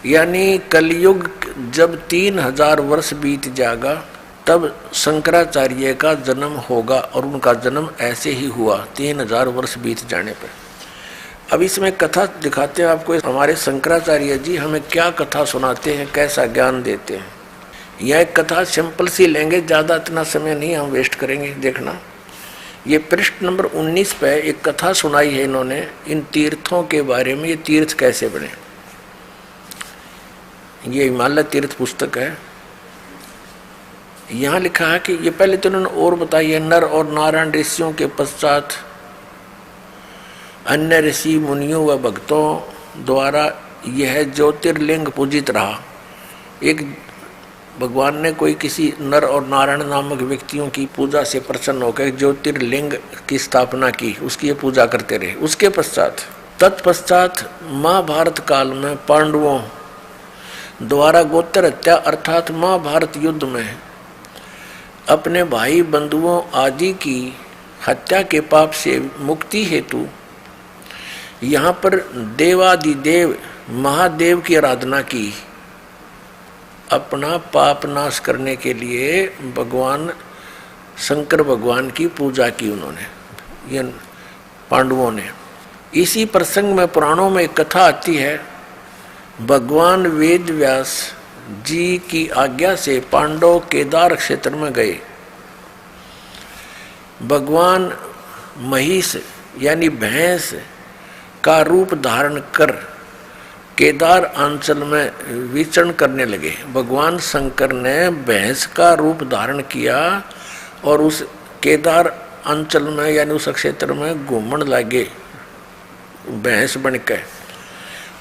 यानी कलयुग जब 3000 वर्ष बीत जाएगा तब शंकराचार्य का जन्म होगा, और उनका जन्म ऐसे ही हुआ 3000 वर्ष बीत जाने पर। अब इसमें कथा दिखाते हैं आपको, हमारे शंकराचार्य जी हमें क्या कथा सुनाते हैं, कैसा ज्ञान देते हैं। यह एक कथा सिंपल सी लेंगे, ज़्यादा इतना समय नहीं हम वेस्ट करेंगे। देखना, ये पृष्ठ नंबर 19 पे एक कथा सुनाई है इन्होंने इन तीर्थों के बारे में। ये तीर्थ कैसे बने, ये हिमालय तीर्थ पुस्तक है। यहाँ लिखा है कि ये पहले तो उन्होंने और बताई है, नर और नारायण ऋषियों के पश्चात अन्य ऋषि मुनियों व भक्तों द्वारा यह ज्योतिर्लिंग पूजित रहा। एक भगवान ने कोई किसी नर और नारायण नामक व्यक्तियों की पूजा से प्रसन्न होकर ज्योतिर्लिंग की स्थापना की, उसकी ये पूजा करते रहे। उसके तत्पश्चात महाभारत काल में पांडवों द्वारा गोत्र हत्या अर्थात महाभारत युद्ध में अपने भाई बंधुओं आदि की हत्या के पाप से मुक्ति हेतु यहाँ पर देवादिदेव महादेव की आराधना की। अपना पाप नाश करने के लिए भगवान शंकर भगवान की पूजा की उन्होंने, ये पांडवों ने। इसी प्रसंग में पुराणों में एक कथा आती है, भगवान वेद व्यास जी की आज्ञा से पांडव केदार क्षेत्र में गए। भगवान महिष यानी भैंस का रूप धारण कर केदार अंचल में विचरण करने लगे। भगवान शंकर ने भैंस का रूप धारण किया और उस केदार अंचल में यानी उस क्षेत्र में घूमने लगे भैंस बनकर।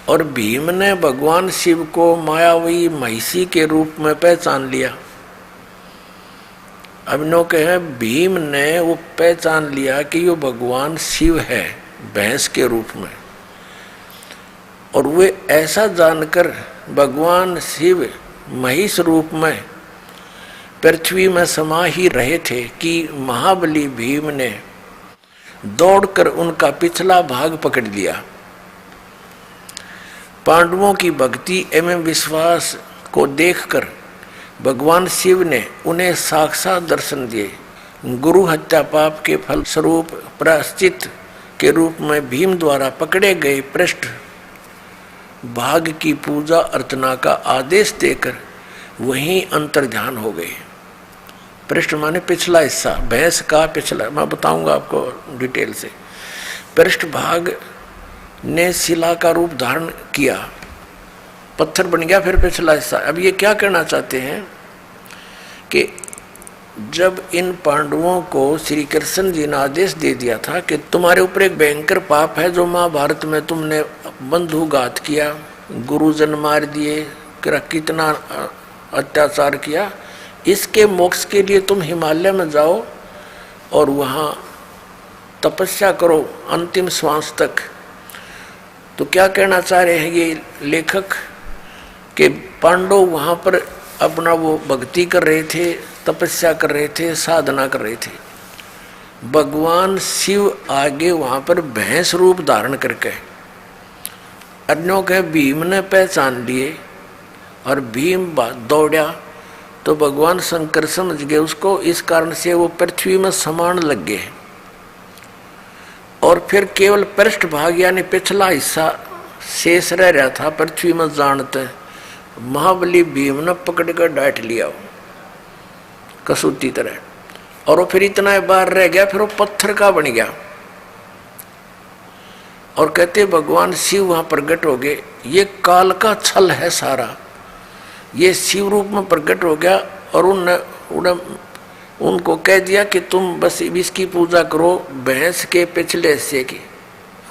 और भीम ने भगवान शिव को मायावी महिषी के रूप में पहचान लिया। अब नो कहे भीम ने वो पहचान लिया कि ये भगवान शिव है भैंस के रूप में, और वे ऐसा जानकर भगवान शिव महिष रूप में पृथ्वी में समा ही रहे थे कि महाबली भीम ने दौड़कर उनका पिछला भाग पकड़ लिया। पांडवों की भक्ति एवं विश्वास को देखकर भगवान शिव ने उन्हें साक्षात दर्शन दिए। गुरु हत्या पाप के फल स्वरूप प्रायश्चित के रूप में भीम द्वारा पकड़े गए पृष्ठ भाग की पूजा अर्चना का आदेश देकर वहीं अंतर्ध्यान हो गए। पृष्ठ माने पिछला हिस्सा, भैंस का पिछला, मैं बताऊंगा आपको डिटेल से। पृष्ठ भाग ने शिला का रूप धारण किया, पत्थर बन गया फिर पिछला हिस्सा। अब ये क्या कहना चाहते हैं कि जब इन पांडवों को श्री कृष्ण जी ने आदेश दे दिया था कि तुम्हारे ऊपर एक भयंकर पाप है, जो महाभारत में तुमने बंधुघात किया, गुरुजन मार दिए, कितना अत्याचार किया, इसके मोक्ष के लिए तुम हिमालय में जाओ और वहाँ तपस्या करो अंतिम श्वास तक। तो क्या कहना चाह रहे हैं ये लेखक कि पांडव वहाँ पर अपना वो भक्ति कर रहे थे, तपस्या कर रहे थे, साधना कर रहे थे। भगवान शिव आगे वहाँ पर भैंस रूप धारण करके अन्यों के भीम ने पहचान लिए और भीम दौड़ा तो भगवान शंकर समझ गए उसको, इस कारण से वो पृथ्वी में समान लग गए और फिर केवल पृष्ठ भाग यानी पिछला हिस्सा शेष रह रहा था पृथ्वी में। जानते महाबली भीम ने पकड़ कर डांट लिया कसूती तरह, और वो फिर इतना बार रह गया, फिर वो पत्थर का बन गया। और कहते भगवान शिव वहां प्रकट हो गए। ये काल का छल है सारा, ये शिव रूप में प्रकट हो गया और उनको कह दिया कि तुम बस इसकी पूजा करो, भैंस के पिछले हिस्से की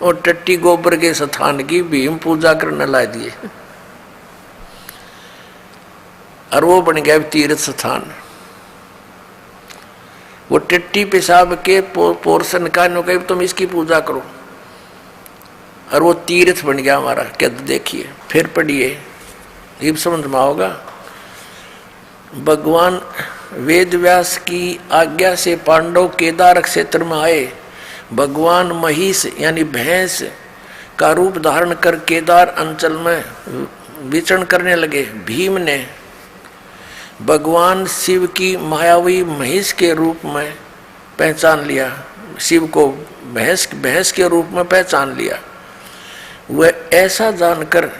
और टट्टी गोबर के स्थान की भीम पूजा करने ला दिए और वो बन गया तीर्थ स्थान। वो टट्टी पेशाब के पोर्शन का नो तुम इसकी पूजा करो और वो तीर्थ बन गया हमारा। क्या देखिए फिर पढ़िए, ये समझ में होगा। भगवान वेद व्यास की आज्ञा से पांडव केदार क्षेत्र में आए। भगवान महिष यानी भैंस का रूप धारण कर केदार अंचल में विचरण करने लगे। भीम ने भगवान शिव की मायावी महिष के रूप में पहचान लिया, शिव को भैंस के रूप में पहचान लिया। वह ऐसा जानकर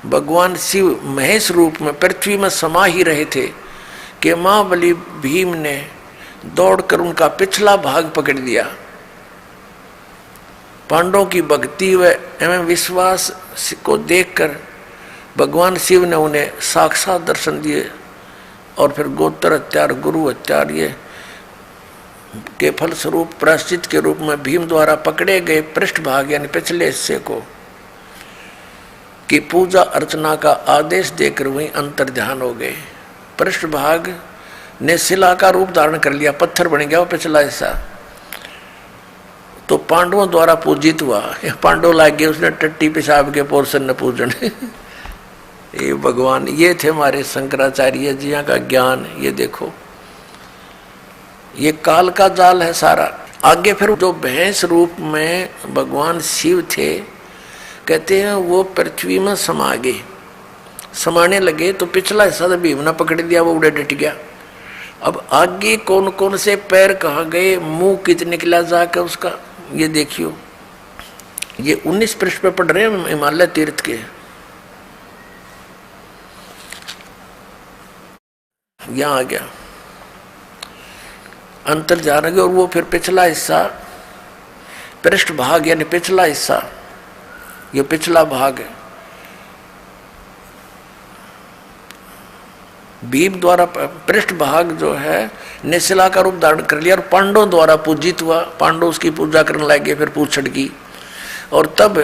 भगवान शिव महेश रूप में पृथ्वी में समा ही रहे थे कि महाबली भीम ने दौड़कर उनका पिछला भाग पकड़ लिया। पांडवों की भक्ति व एवं विश्वास को देखकर भगवान शिव ने उन्हें साक्षात दर्शन दिए और फिर गोत्र हत्यार गुरु हत्यार ये के फलस्वरूप प्रायश्चित के रूप में भीम द्वारा पकड़े गए पृष्ठ भाग यानी पिछले हिस्से को की पूजा अर्चना का आदेश देकर वहीं अंतर्ध्यान हो गए। पृष्ठभाग ने शिला का रूप धारण कर लिया, पत्थर बन गया वो पिछला हिस्सा। तो पांडवों द्वारा पूजित हुआ। पांडव लाग गए उसने टट्टी पेशाब के पोर्शन न पूजन। ये भगवान, ये थे हमारे शंकराचार्य जी का ज्ञान। ये देखो, ये काल का जाल है सारा। आगे फिर जो भैंस रूप में भगवान शिव थे, कहते हैं वो पृथ्वी में समा गए, समाने लगे। तो पिछला हिस्सा भीम ने पकड़ लिया, वो उड़े डट गया। अब आगे कौन कौन से पैर कहाँ गए, मुंह कित निकला जाकर उसका, ये देखियो। ये 19 पृष्ठ पे पढ़ रहे हैं हिमालय तीर्थ के। यहाँ आ गया अंतर जानेंगे। और वो फिर पिछला हिस्सा, पृष्ठ भाग यानी पिछला हिस्सा, ये पिछला भाग है। भीम द्वारा पृष्ठ भाग जो है निशिला का रूप धारण कर लिया और पांडवों द्वारा पूजित हुआ। पांडव उसकी पूजा करने लगे, फिर पूछड़ की, और तब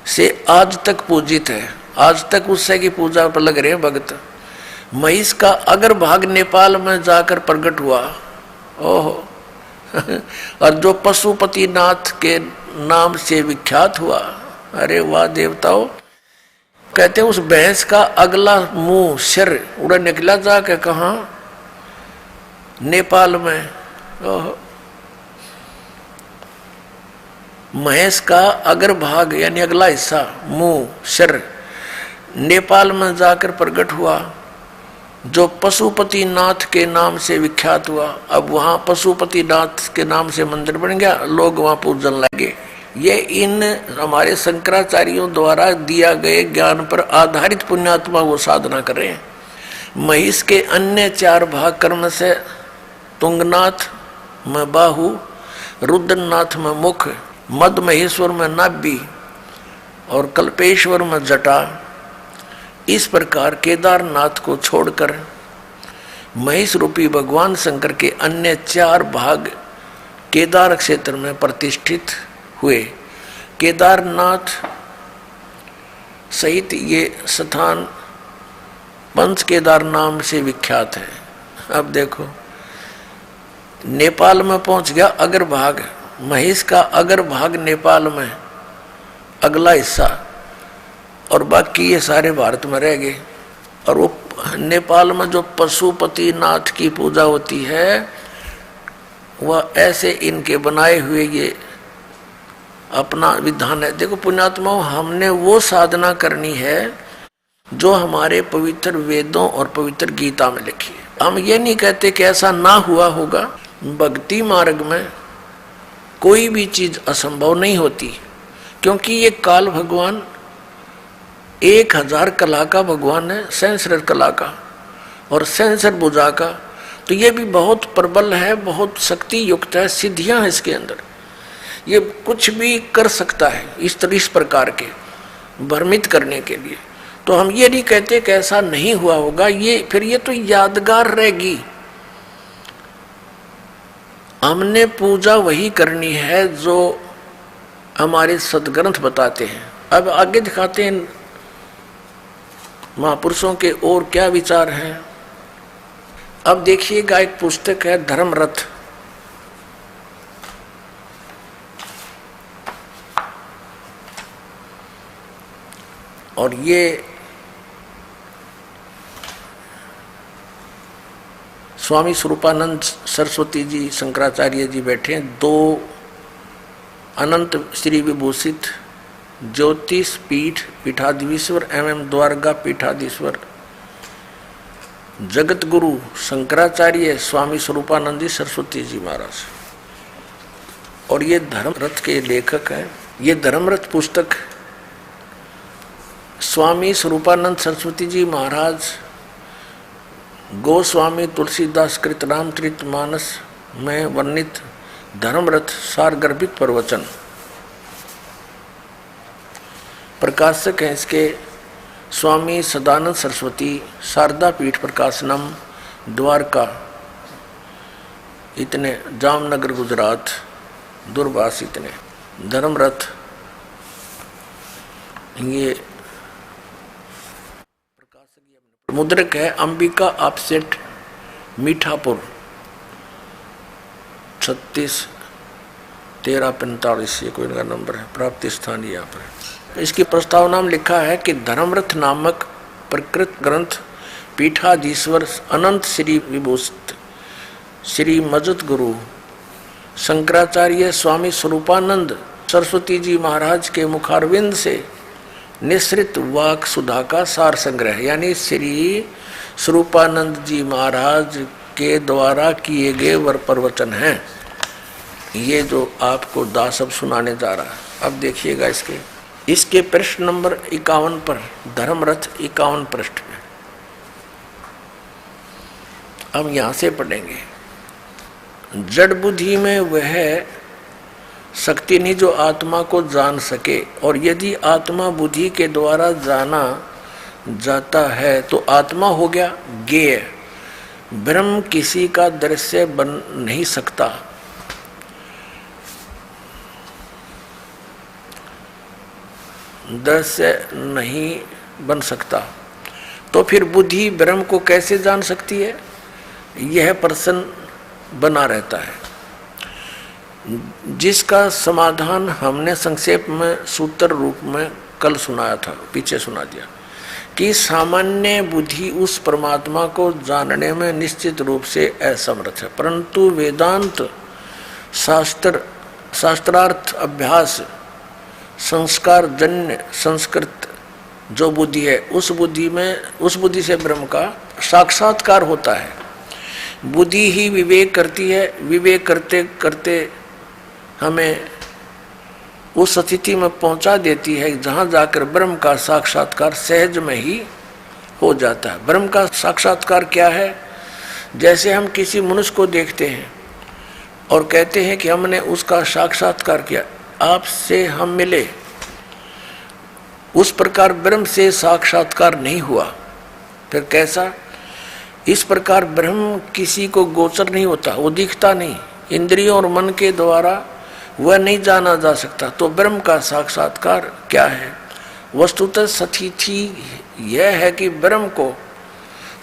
से आज तक पूजित है। आज तक उससे की पूजा पर लग रहे हैं भक्त। महिष का अगर भाग नेपाल में जाकर प्रकट हुआ, ओहो। और जो पशुपति नाथ के नाम से विख्यात हुआ, अरे वाह देवताओं। कहते हैं उस भैंस का अगला मुंह सिर उड़ा निकला जाके कहाँ, नेपाल में। ओहो। महेश का अगर भाग यानी अगला हिस्सा, मुंह सिर, नेपाल में जाकर प्रकट हुआ, जो पशुपति नाथ के नाम से विख्यात हुआ। अब वहाँ पशुपति नाथ के नाम से मंदिर बन गया, लोग वहाँ पूजन लगे। ये इन हमारे शंकराचार्यों द्वारा दिया गए ज्ञान पर आधारित पुण्यात्मा वो साधना कर रहे हैं। महिष के अन्य 4 भाग कर्म से तुंगनाथ में बाहु, रुद्रनाथ में मुख, मद महेश्वर में नाभि और कल्पेश्वर में जटा। इस प्रकार केदारनाथ को छोड़कर महेश रूपी भगवान शंकर के अन्य 4 भाग केदार क्षेत्र में प्रतिष्ठित हुए। केदारनाथ सहित ये स्थान पंच केदार नाम से विख्यात है। अब देखो, नेपाल में पहुंच गया अगर भाग, महेश का अगर भाग नेपाल में अगला हिस्सा, और बाकी ये सारे भारत में रह गए। और वो नेपाल में जो पशुपति नाथ की पूजा होती है, वह ऐसे इनके बनाए हुए ये अपना विधान है। देखो पुण्यात्माओं, हमने वो साधना करनी है जो हमारे पवित्र वेदों और पवित्र गीता में लिखी है। हम ये नहीं कहते कि ऐसा ना हुआ होगा। भक्ति मार्ग में कोई भी चीज असंभव नहीं होती, क्योंकि ये काल भगवान 1000 कला का भगवान है, सहस्र कला का और सहस्र भुजा का। तो ये भी बहुत प्रबल है, बहुत शक्ति युक्त है, सिद्धियां हैं इसके अंदर। ये कुछ भी कर सकता है इस प्रकार के भ्रमित करने के लिए। तो हम ये नहीं कहते कि ऐसा नहीं हुआ होगा, ये फिर ये तो यादगार रहेगी। हमने पूजा वही करनी है जो हमारे सदग्रंथ बताते हैं। अब आगे दिखाते हैं महापुरुषों के और क्या विचार हैं। अब देखिएगा, एक पुस्तक है धर्मरथ। और ये स्वामी स्वरूपानंद सरस्वती जी शंकराचार्य जी बैठे हैं। 2 अनंत श्री विभूषित ज्योतिष पीठ पीठाधीश्वर एवं द्वारका पीठाधीश्वर जगत गुरु शंकराचार्य स्वामी स्वरूपानंद सरस्वती जी महाराज। और ये धर्मरथ के लेखक हैं। ये धर्मरथ पुस्तक स्वामी स्वरूपानंद सरस्वती जी महाराज गोस्वामी तुलसीदास कृत रामचरित मानस में वर्णित धर्मरथ सारगर्भित प्रवचन। प्रकाशक हैं इसके स्वामी सदानंद सरस्वती, शारदा पीठ प्रकाशनम, द्वारका, इतने, जामनगर गुजरात, दूरभाष इतने। धर्मरथ ये मुद्रक है अंबिका अपसेट मीठापुर 361345 ये कोई इनका नंबर है। प्राप्ति स्थान यहाँ पर इसकी प्रस्तावना में लिखा है कि धर्मरथ नामक प्रकृत ग्रंथ पीठाधीश्वर अनंत श्री विभूषित श्री मजत गुरु शंकराचार्य स्वामी स्वरूपानंद सरस्वती जी महाराज के मुखारविंद से निसृत वाक सुधा का सार संग्रह, यानी श्री स्वरूपानंद जी महाराज के द्वारा किए गए वर प्रवचन हैं। ये जो आपको दास अब सुनाने जा रहा है, अब देखिएगा इसके पृष्ठ नंबर 51 पर, धर्मरथ 51 पृष्ठ में। अब यहां से पढ़ेंगे। जड़ बुद्धि में वह शक्ति नहीं जो आत्मा को जान सके, और यदि आत्मा बुद्धि के द्वारा जाना जाता है तो आत्मा हो गया ज्ञेय। ब्रह्म किसी का दृश्य बन नहीं सकता। दृश्य नहीं बन सकता तो फिर बुद्धि ब्रह्म को कैसे जान सकती है? यह प्रश्न बना रहता है, जिसका समाधान हमने संक्षेप में सूत्र रूप में कल सुनाया था, पीछे सुना दिया कि सामान्य बुद्धि उस परमात्मा को जानने में निश्चित रूप से असमर्थ है, परंतु वेदांत शास्त्रार्थ अभ्यास संस्कार जन्य संस्कृत जो बुद्धि है, उस बुद्धि से ब्रह्म का साक्षात्कार होता है। बुद्धि ही विवेक करती है, विवेक करते करते हमें उस स्थिति में पहुंचा देती है जहां जाकर ब्रह्म का साक्षात्कार सहज में ही हो जाता है। ब्रह्म का साक्षात्कार क्या है? जैसे हम किसी मनुष्य को देखते हैं और कहते हैं कि हमने उसका साक्षात्कार किया, आपसे हम मिले, उस प्रकार ब्रह्म से साक्षात्कार नहीं हुआ। फिर कैसा? इस प्रकार ब्रह्म किसी को गोचर नहीं होता, वो दिखता नहीं, इंद्रियों और मन के द्वारा वह नहीं जाना जा सकता। तो ब्रह्म का साक्षात्कार क्या है? वस्तुतः स्थिति यह है कि ब्रह्म को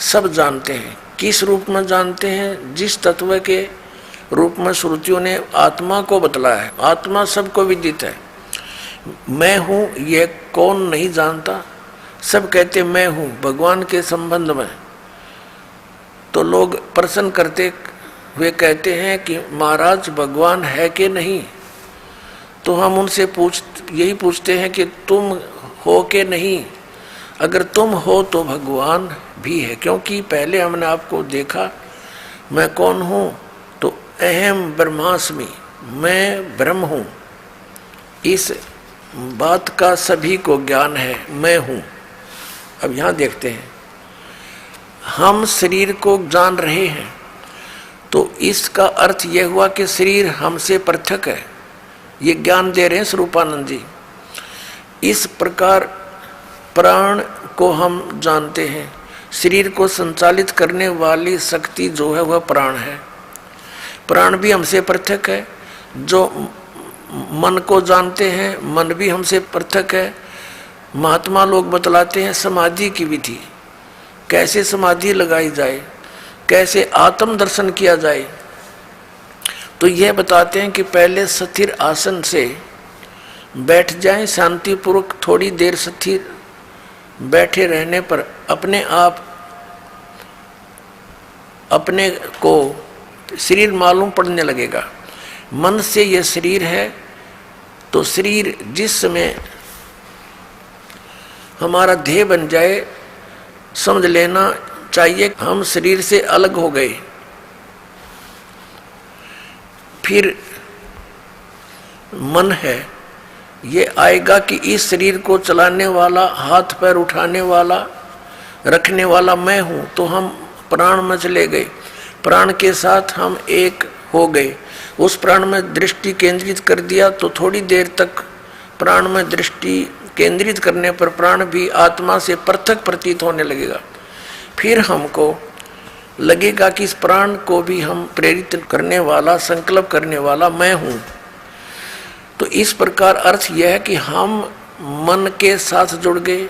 सब जानते हैं। किस रूप में जानते हैं? जिस तत्व के रूप में श्रुतियों ने आत्मा को बतलाया है। आत्मा सबको विदित है। मैं हूँ यह कौन नहीं जानता? सब कहते मैं हूँ। भगवान के संबंध में तो लोग प्रश्न करते हुए कहते हैं कि महाराज भगवान है कि नहीं? तो हम उनसे यही पूछते हैं कि तुम हो कि नहीं? अगर तुम हो तो भगवान भी है, क्योंकि पहले हमने आपको देखा। मैं कौन हूँ? तो अहम ब्रह्मास्मि, मैं ब्रह्म हूँ। इस बात का सभी को ज्ञान है, मैं हूँ। अब यहाँ देखते हैं, हम शरीर को जान रहे हैं तो इसका अर्थ यह हुआ कि शरीर हमसे पृथक है। ये ज्ञान दे रहे हैं स्वरूपानंद जी। इस प्रकार प्राण को हम जानते हैं। शरीर को संचालित करने वाली शक्ति जो है वह प्राण है। प्राण भी हमसे पृथक है। जो मन को जानते हैं, मन भी हमसे पृथक है। महात्मा लोग बतलाते हैं समाधि की विधि, कैसे समाधि लगाई जाए, कैसे आत्म दर्शन किया जाए। तो यह बताते हैं कि पहले स्थिर आसन से बैठ जाएं, शांतिपूर्वक थोड़ी देर स्थिर बैठे रहने पर अपने आप अपने को शरीर मालूम पड़ने लगेगा। मन से यह शरीर है तो शरीर जिस समय हमारा देह बन जाए, समझ लेना चाहिए हम शरीर से अलग हो गए। फिर मन है, ये आएगा कि इस शरीर को चलाने वाला, हाथ पैर उठाने वाला, रखने वाला मैं हूँ। तो हम प्राण में चले गए, प्राण के साथ हम एक हो गए। उस प्राण में दृष्टि केंद्रित कर दिया तो थोड़ी देर तक प्राण में दृष्टि केंद्रित करने पर प्राण भी आत्मा से पृथक प्रतीत होने लगेगा। फिर हमको लगेगा कि इस प्राण को भी हम प्रेरित करने वाला, संकल्प करने वाला मैं हूँ। तो इस प्रकार अर्थ यह है कि हम मन के साथ जुड़ गए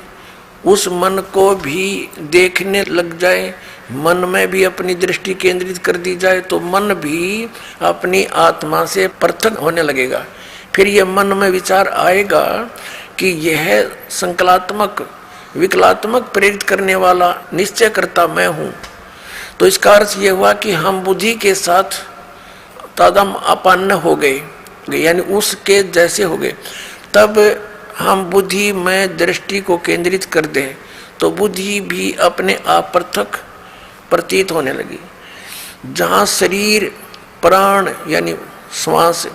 उस मन को भी देखने लग जाए, मन में भी अपनी दृष्टि केंद्रित कर दी जाए, तो मन भी अपनी आत्मा से पृथक होने लगेगा। फिर यह मन में विचार आएगा कि यह संकलात्मक विकलात्मक प्रेरित करने वाला निश्चय करता मैं हूं। तो इसका अर्थ यह हुआ कि हम बुद्धि के साथ तादाम आपन्न हो गए, यानी उसके जैसे हो गए। तब हम बुद्धि में दृष्टि को केंद्रित कर दें तो बुद्धि भी अपने आप पृथक प्रतीत होने लगी। जहाँ शरीर, प्राण यानी श्वास,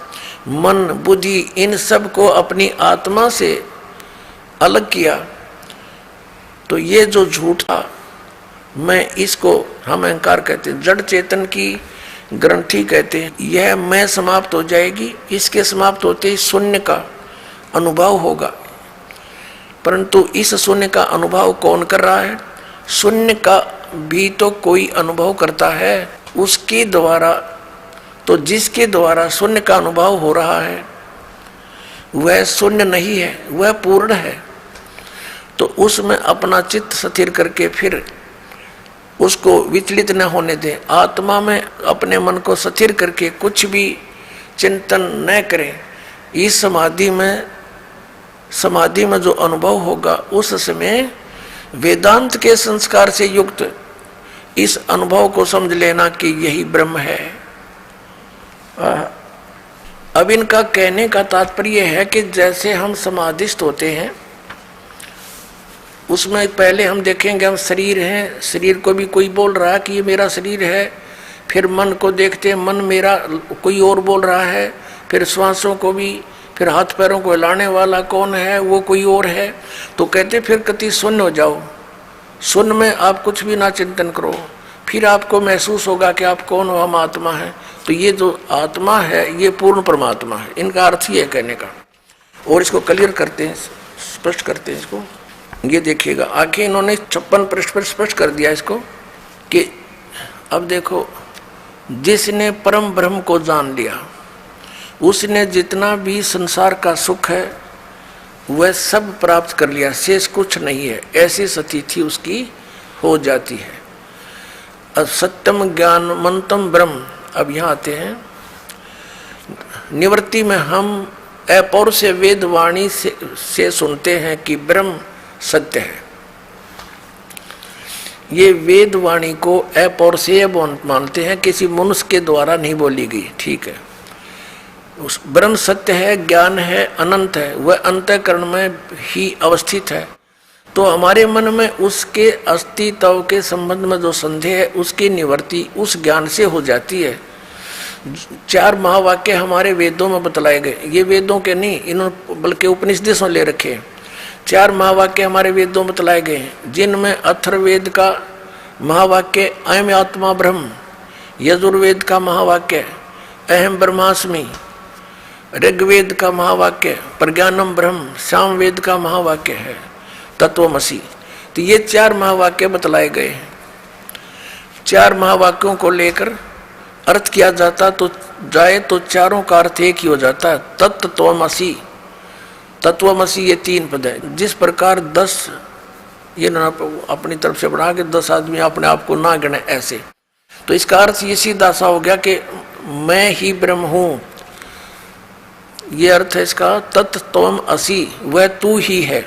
मन, बुद्धि, इन सब को अपनी आत्मा से अलग किया, तो ये जो झूठ था, मैं इसको हम अहंकार कहते हैं, जड़ चेतन की ग्रंथि कहते हैं, यह मैं समाप्त हो जाएगी। इसके समाप्त होते ही शून्य का अनुभव होगा। परंतु इस शून्य का अनुभव कौन कर रहा है? शून्य का भी तो कोई अनुभव करता है, उसके द्वारा। तो जिसके द्वारा शून्य का अनुभव हो रहा है वह शून्य नहीं है, वह पूर्ण है। तो उसमें अपना चित्त स्थिर करके फिर उसको विचलित न होने दें। आत्मा में अपने मन को स्थिर करके कुछ भी चिंतन न करें। इस समाधि में जो अनुभव होगा, उस समय वेदांत के संस्कार से युक्त इस अनुभव को समझ लेना कि यही ब्रह्म है। अब इनका कहने का तात्पर्य है कि जैसे हम समाधिस्थ होते हैं, उसमें पहले हम देखेंगे हम शरीर हैं, शरीर को भी कोई बोल रहा है कि ये मेरा शरीर है। फिर मन को देखते हैं, मन मेरा कोई और बोल रहा है। फिर श्वासों को भी, फिर हाथ पैरों को हिलाने वाला कौन है, वो कोई और है। तो कहते फिर कति शून्य हो जाओ, शून्य में आप कुछ भी ना चिंतन करो, फिर आपको महसूस होगा कि आप कौन हो, हम आत्मा है। तो ये जो आत्मा है ये पूर्ण परमात्मा है। इनका अर्थ ही है कहने का। और इसको क्लियर करते हैं, स्पष्ट करते हैं इसको। ये देखिएगा, आगे इन्होंने 56 पृष्ठ पर स्पष्ट कर दिया इसको कि अब देखो, जिसने परम ब्रह्म को जान लिया, उसने जितना भी संसार का सुख है वह सब प्राप्त कर लिया, शेष कुछ नहीं है। ऐसी स्थिति उसकी हो जाती है। सत्यम ज्ञानमंतम ब्रह्म। अब यहाँ आते हैं निवृत्ति में। हम अपौर से वेद वाणी से सुनते हैं कि ब्रह्म सत्य है। ये वेद वाणी को अपौर से मानते हैं, किसी मनुष्य के द्वारा नहीं बोली गई, ठीक है। उस ब्रह्म सत्य है, ज्ञान है, अनंत है, वह अंतःकरण में ही अवस्थित है। तो हमारे मन में उसके अस्तित्व के संबंध में जो संदेह है, उसकी निवृत्ति उस ज्ञान से हो जाती है। 4 महावाक्य हमारे वेदों में बतलाए गए, ये वेदों के नहीं, इन्होंने बल्कि उपनिषदों से ले रखे। 4 महावाक्य हमारे वेदों में बतलाए गए हैं, जिनमें अथर्ववेद का महावाक्य अयम आत्मा ब्रह्म, यजुर्वेद का महावाक्य अहम ब्रह्मास्मि, ऋग्वेद का महावाक्य प्रज्ञानम ब्रह्म, सामवेद का महावाक्य है तत्वमसि। तो ये 4 महावाक्य बतलाए गए हैं। 4 महावाक्यों को लेकर अर्थ किया जाता तो चारों का अर्थ एक ही हो जाता है, तत्वमसि। तत्वमसि ये 3 पद है। जिस प्रकार 10 ये ना अपनी तरफ से बढ़ा के 10 आदमी अपने आप को ना गिने ऐसे, तो इसका अर्थ ये सीधा सा हो गया कि मैं ही ब्रह्म हूं। ये अर्थ है इसका, तत्त्वम असि, वह तू ही है।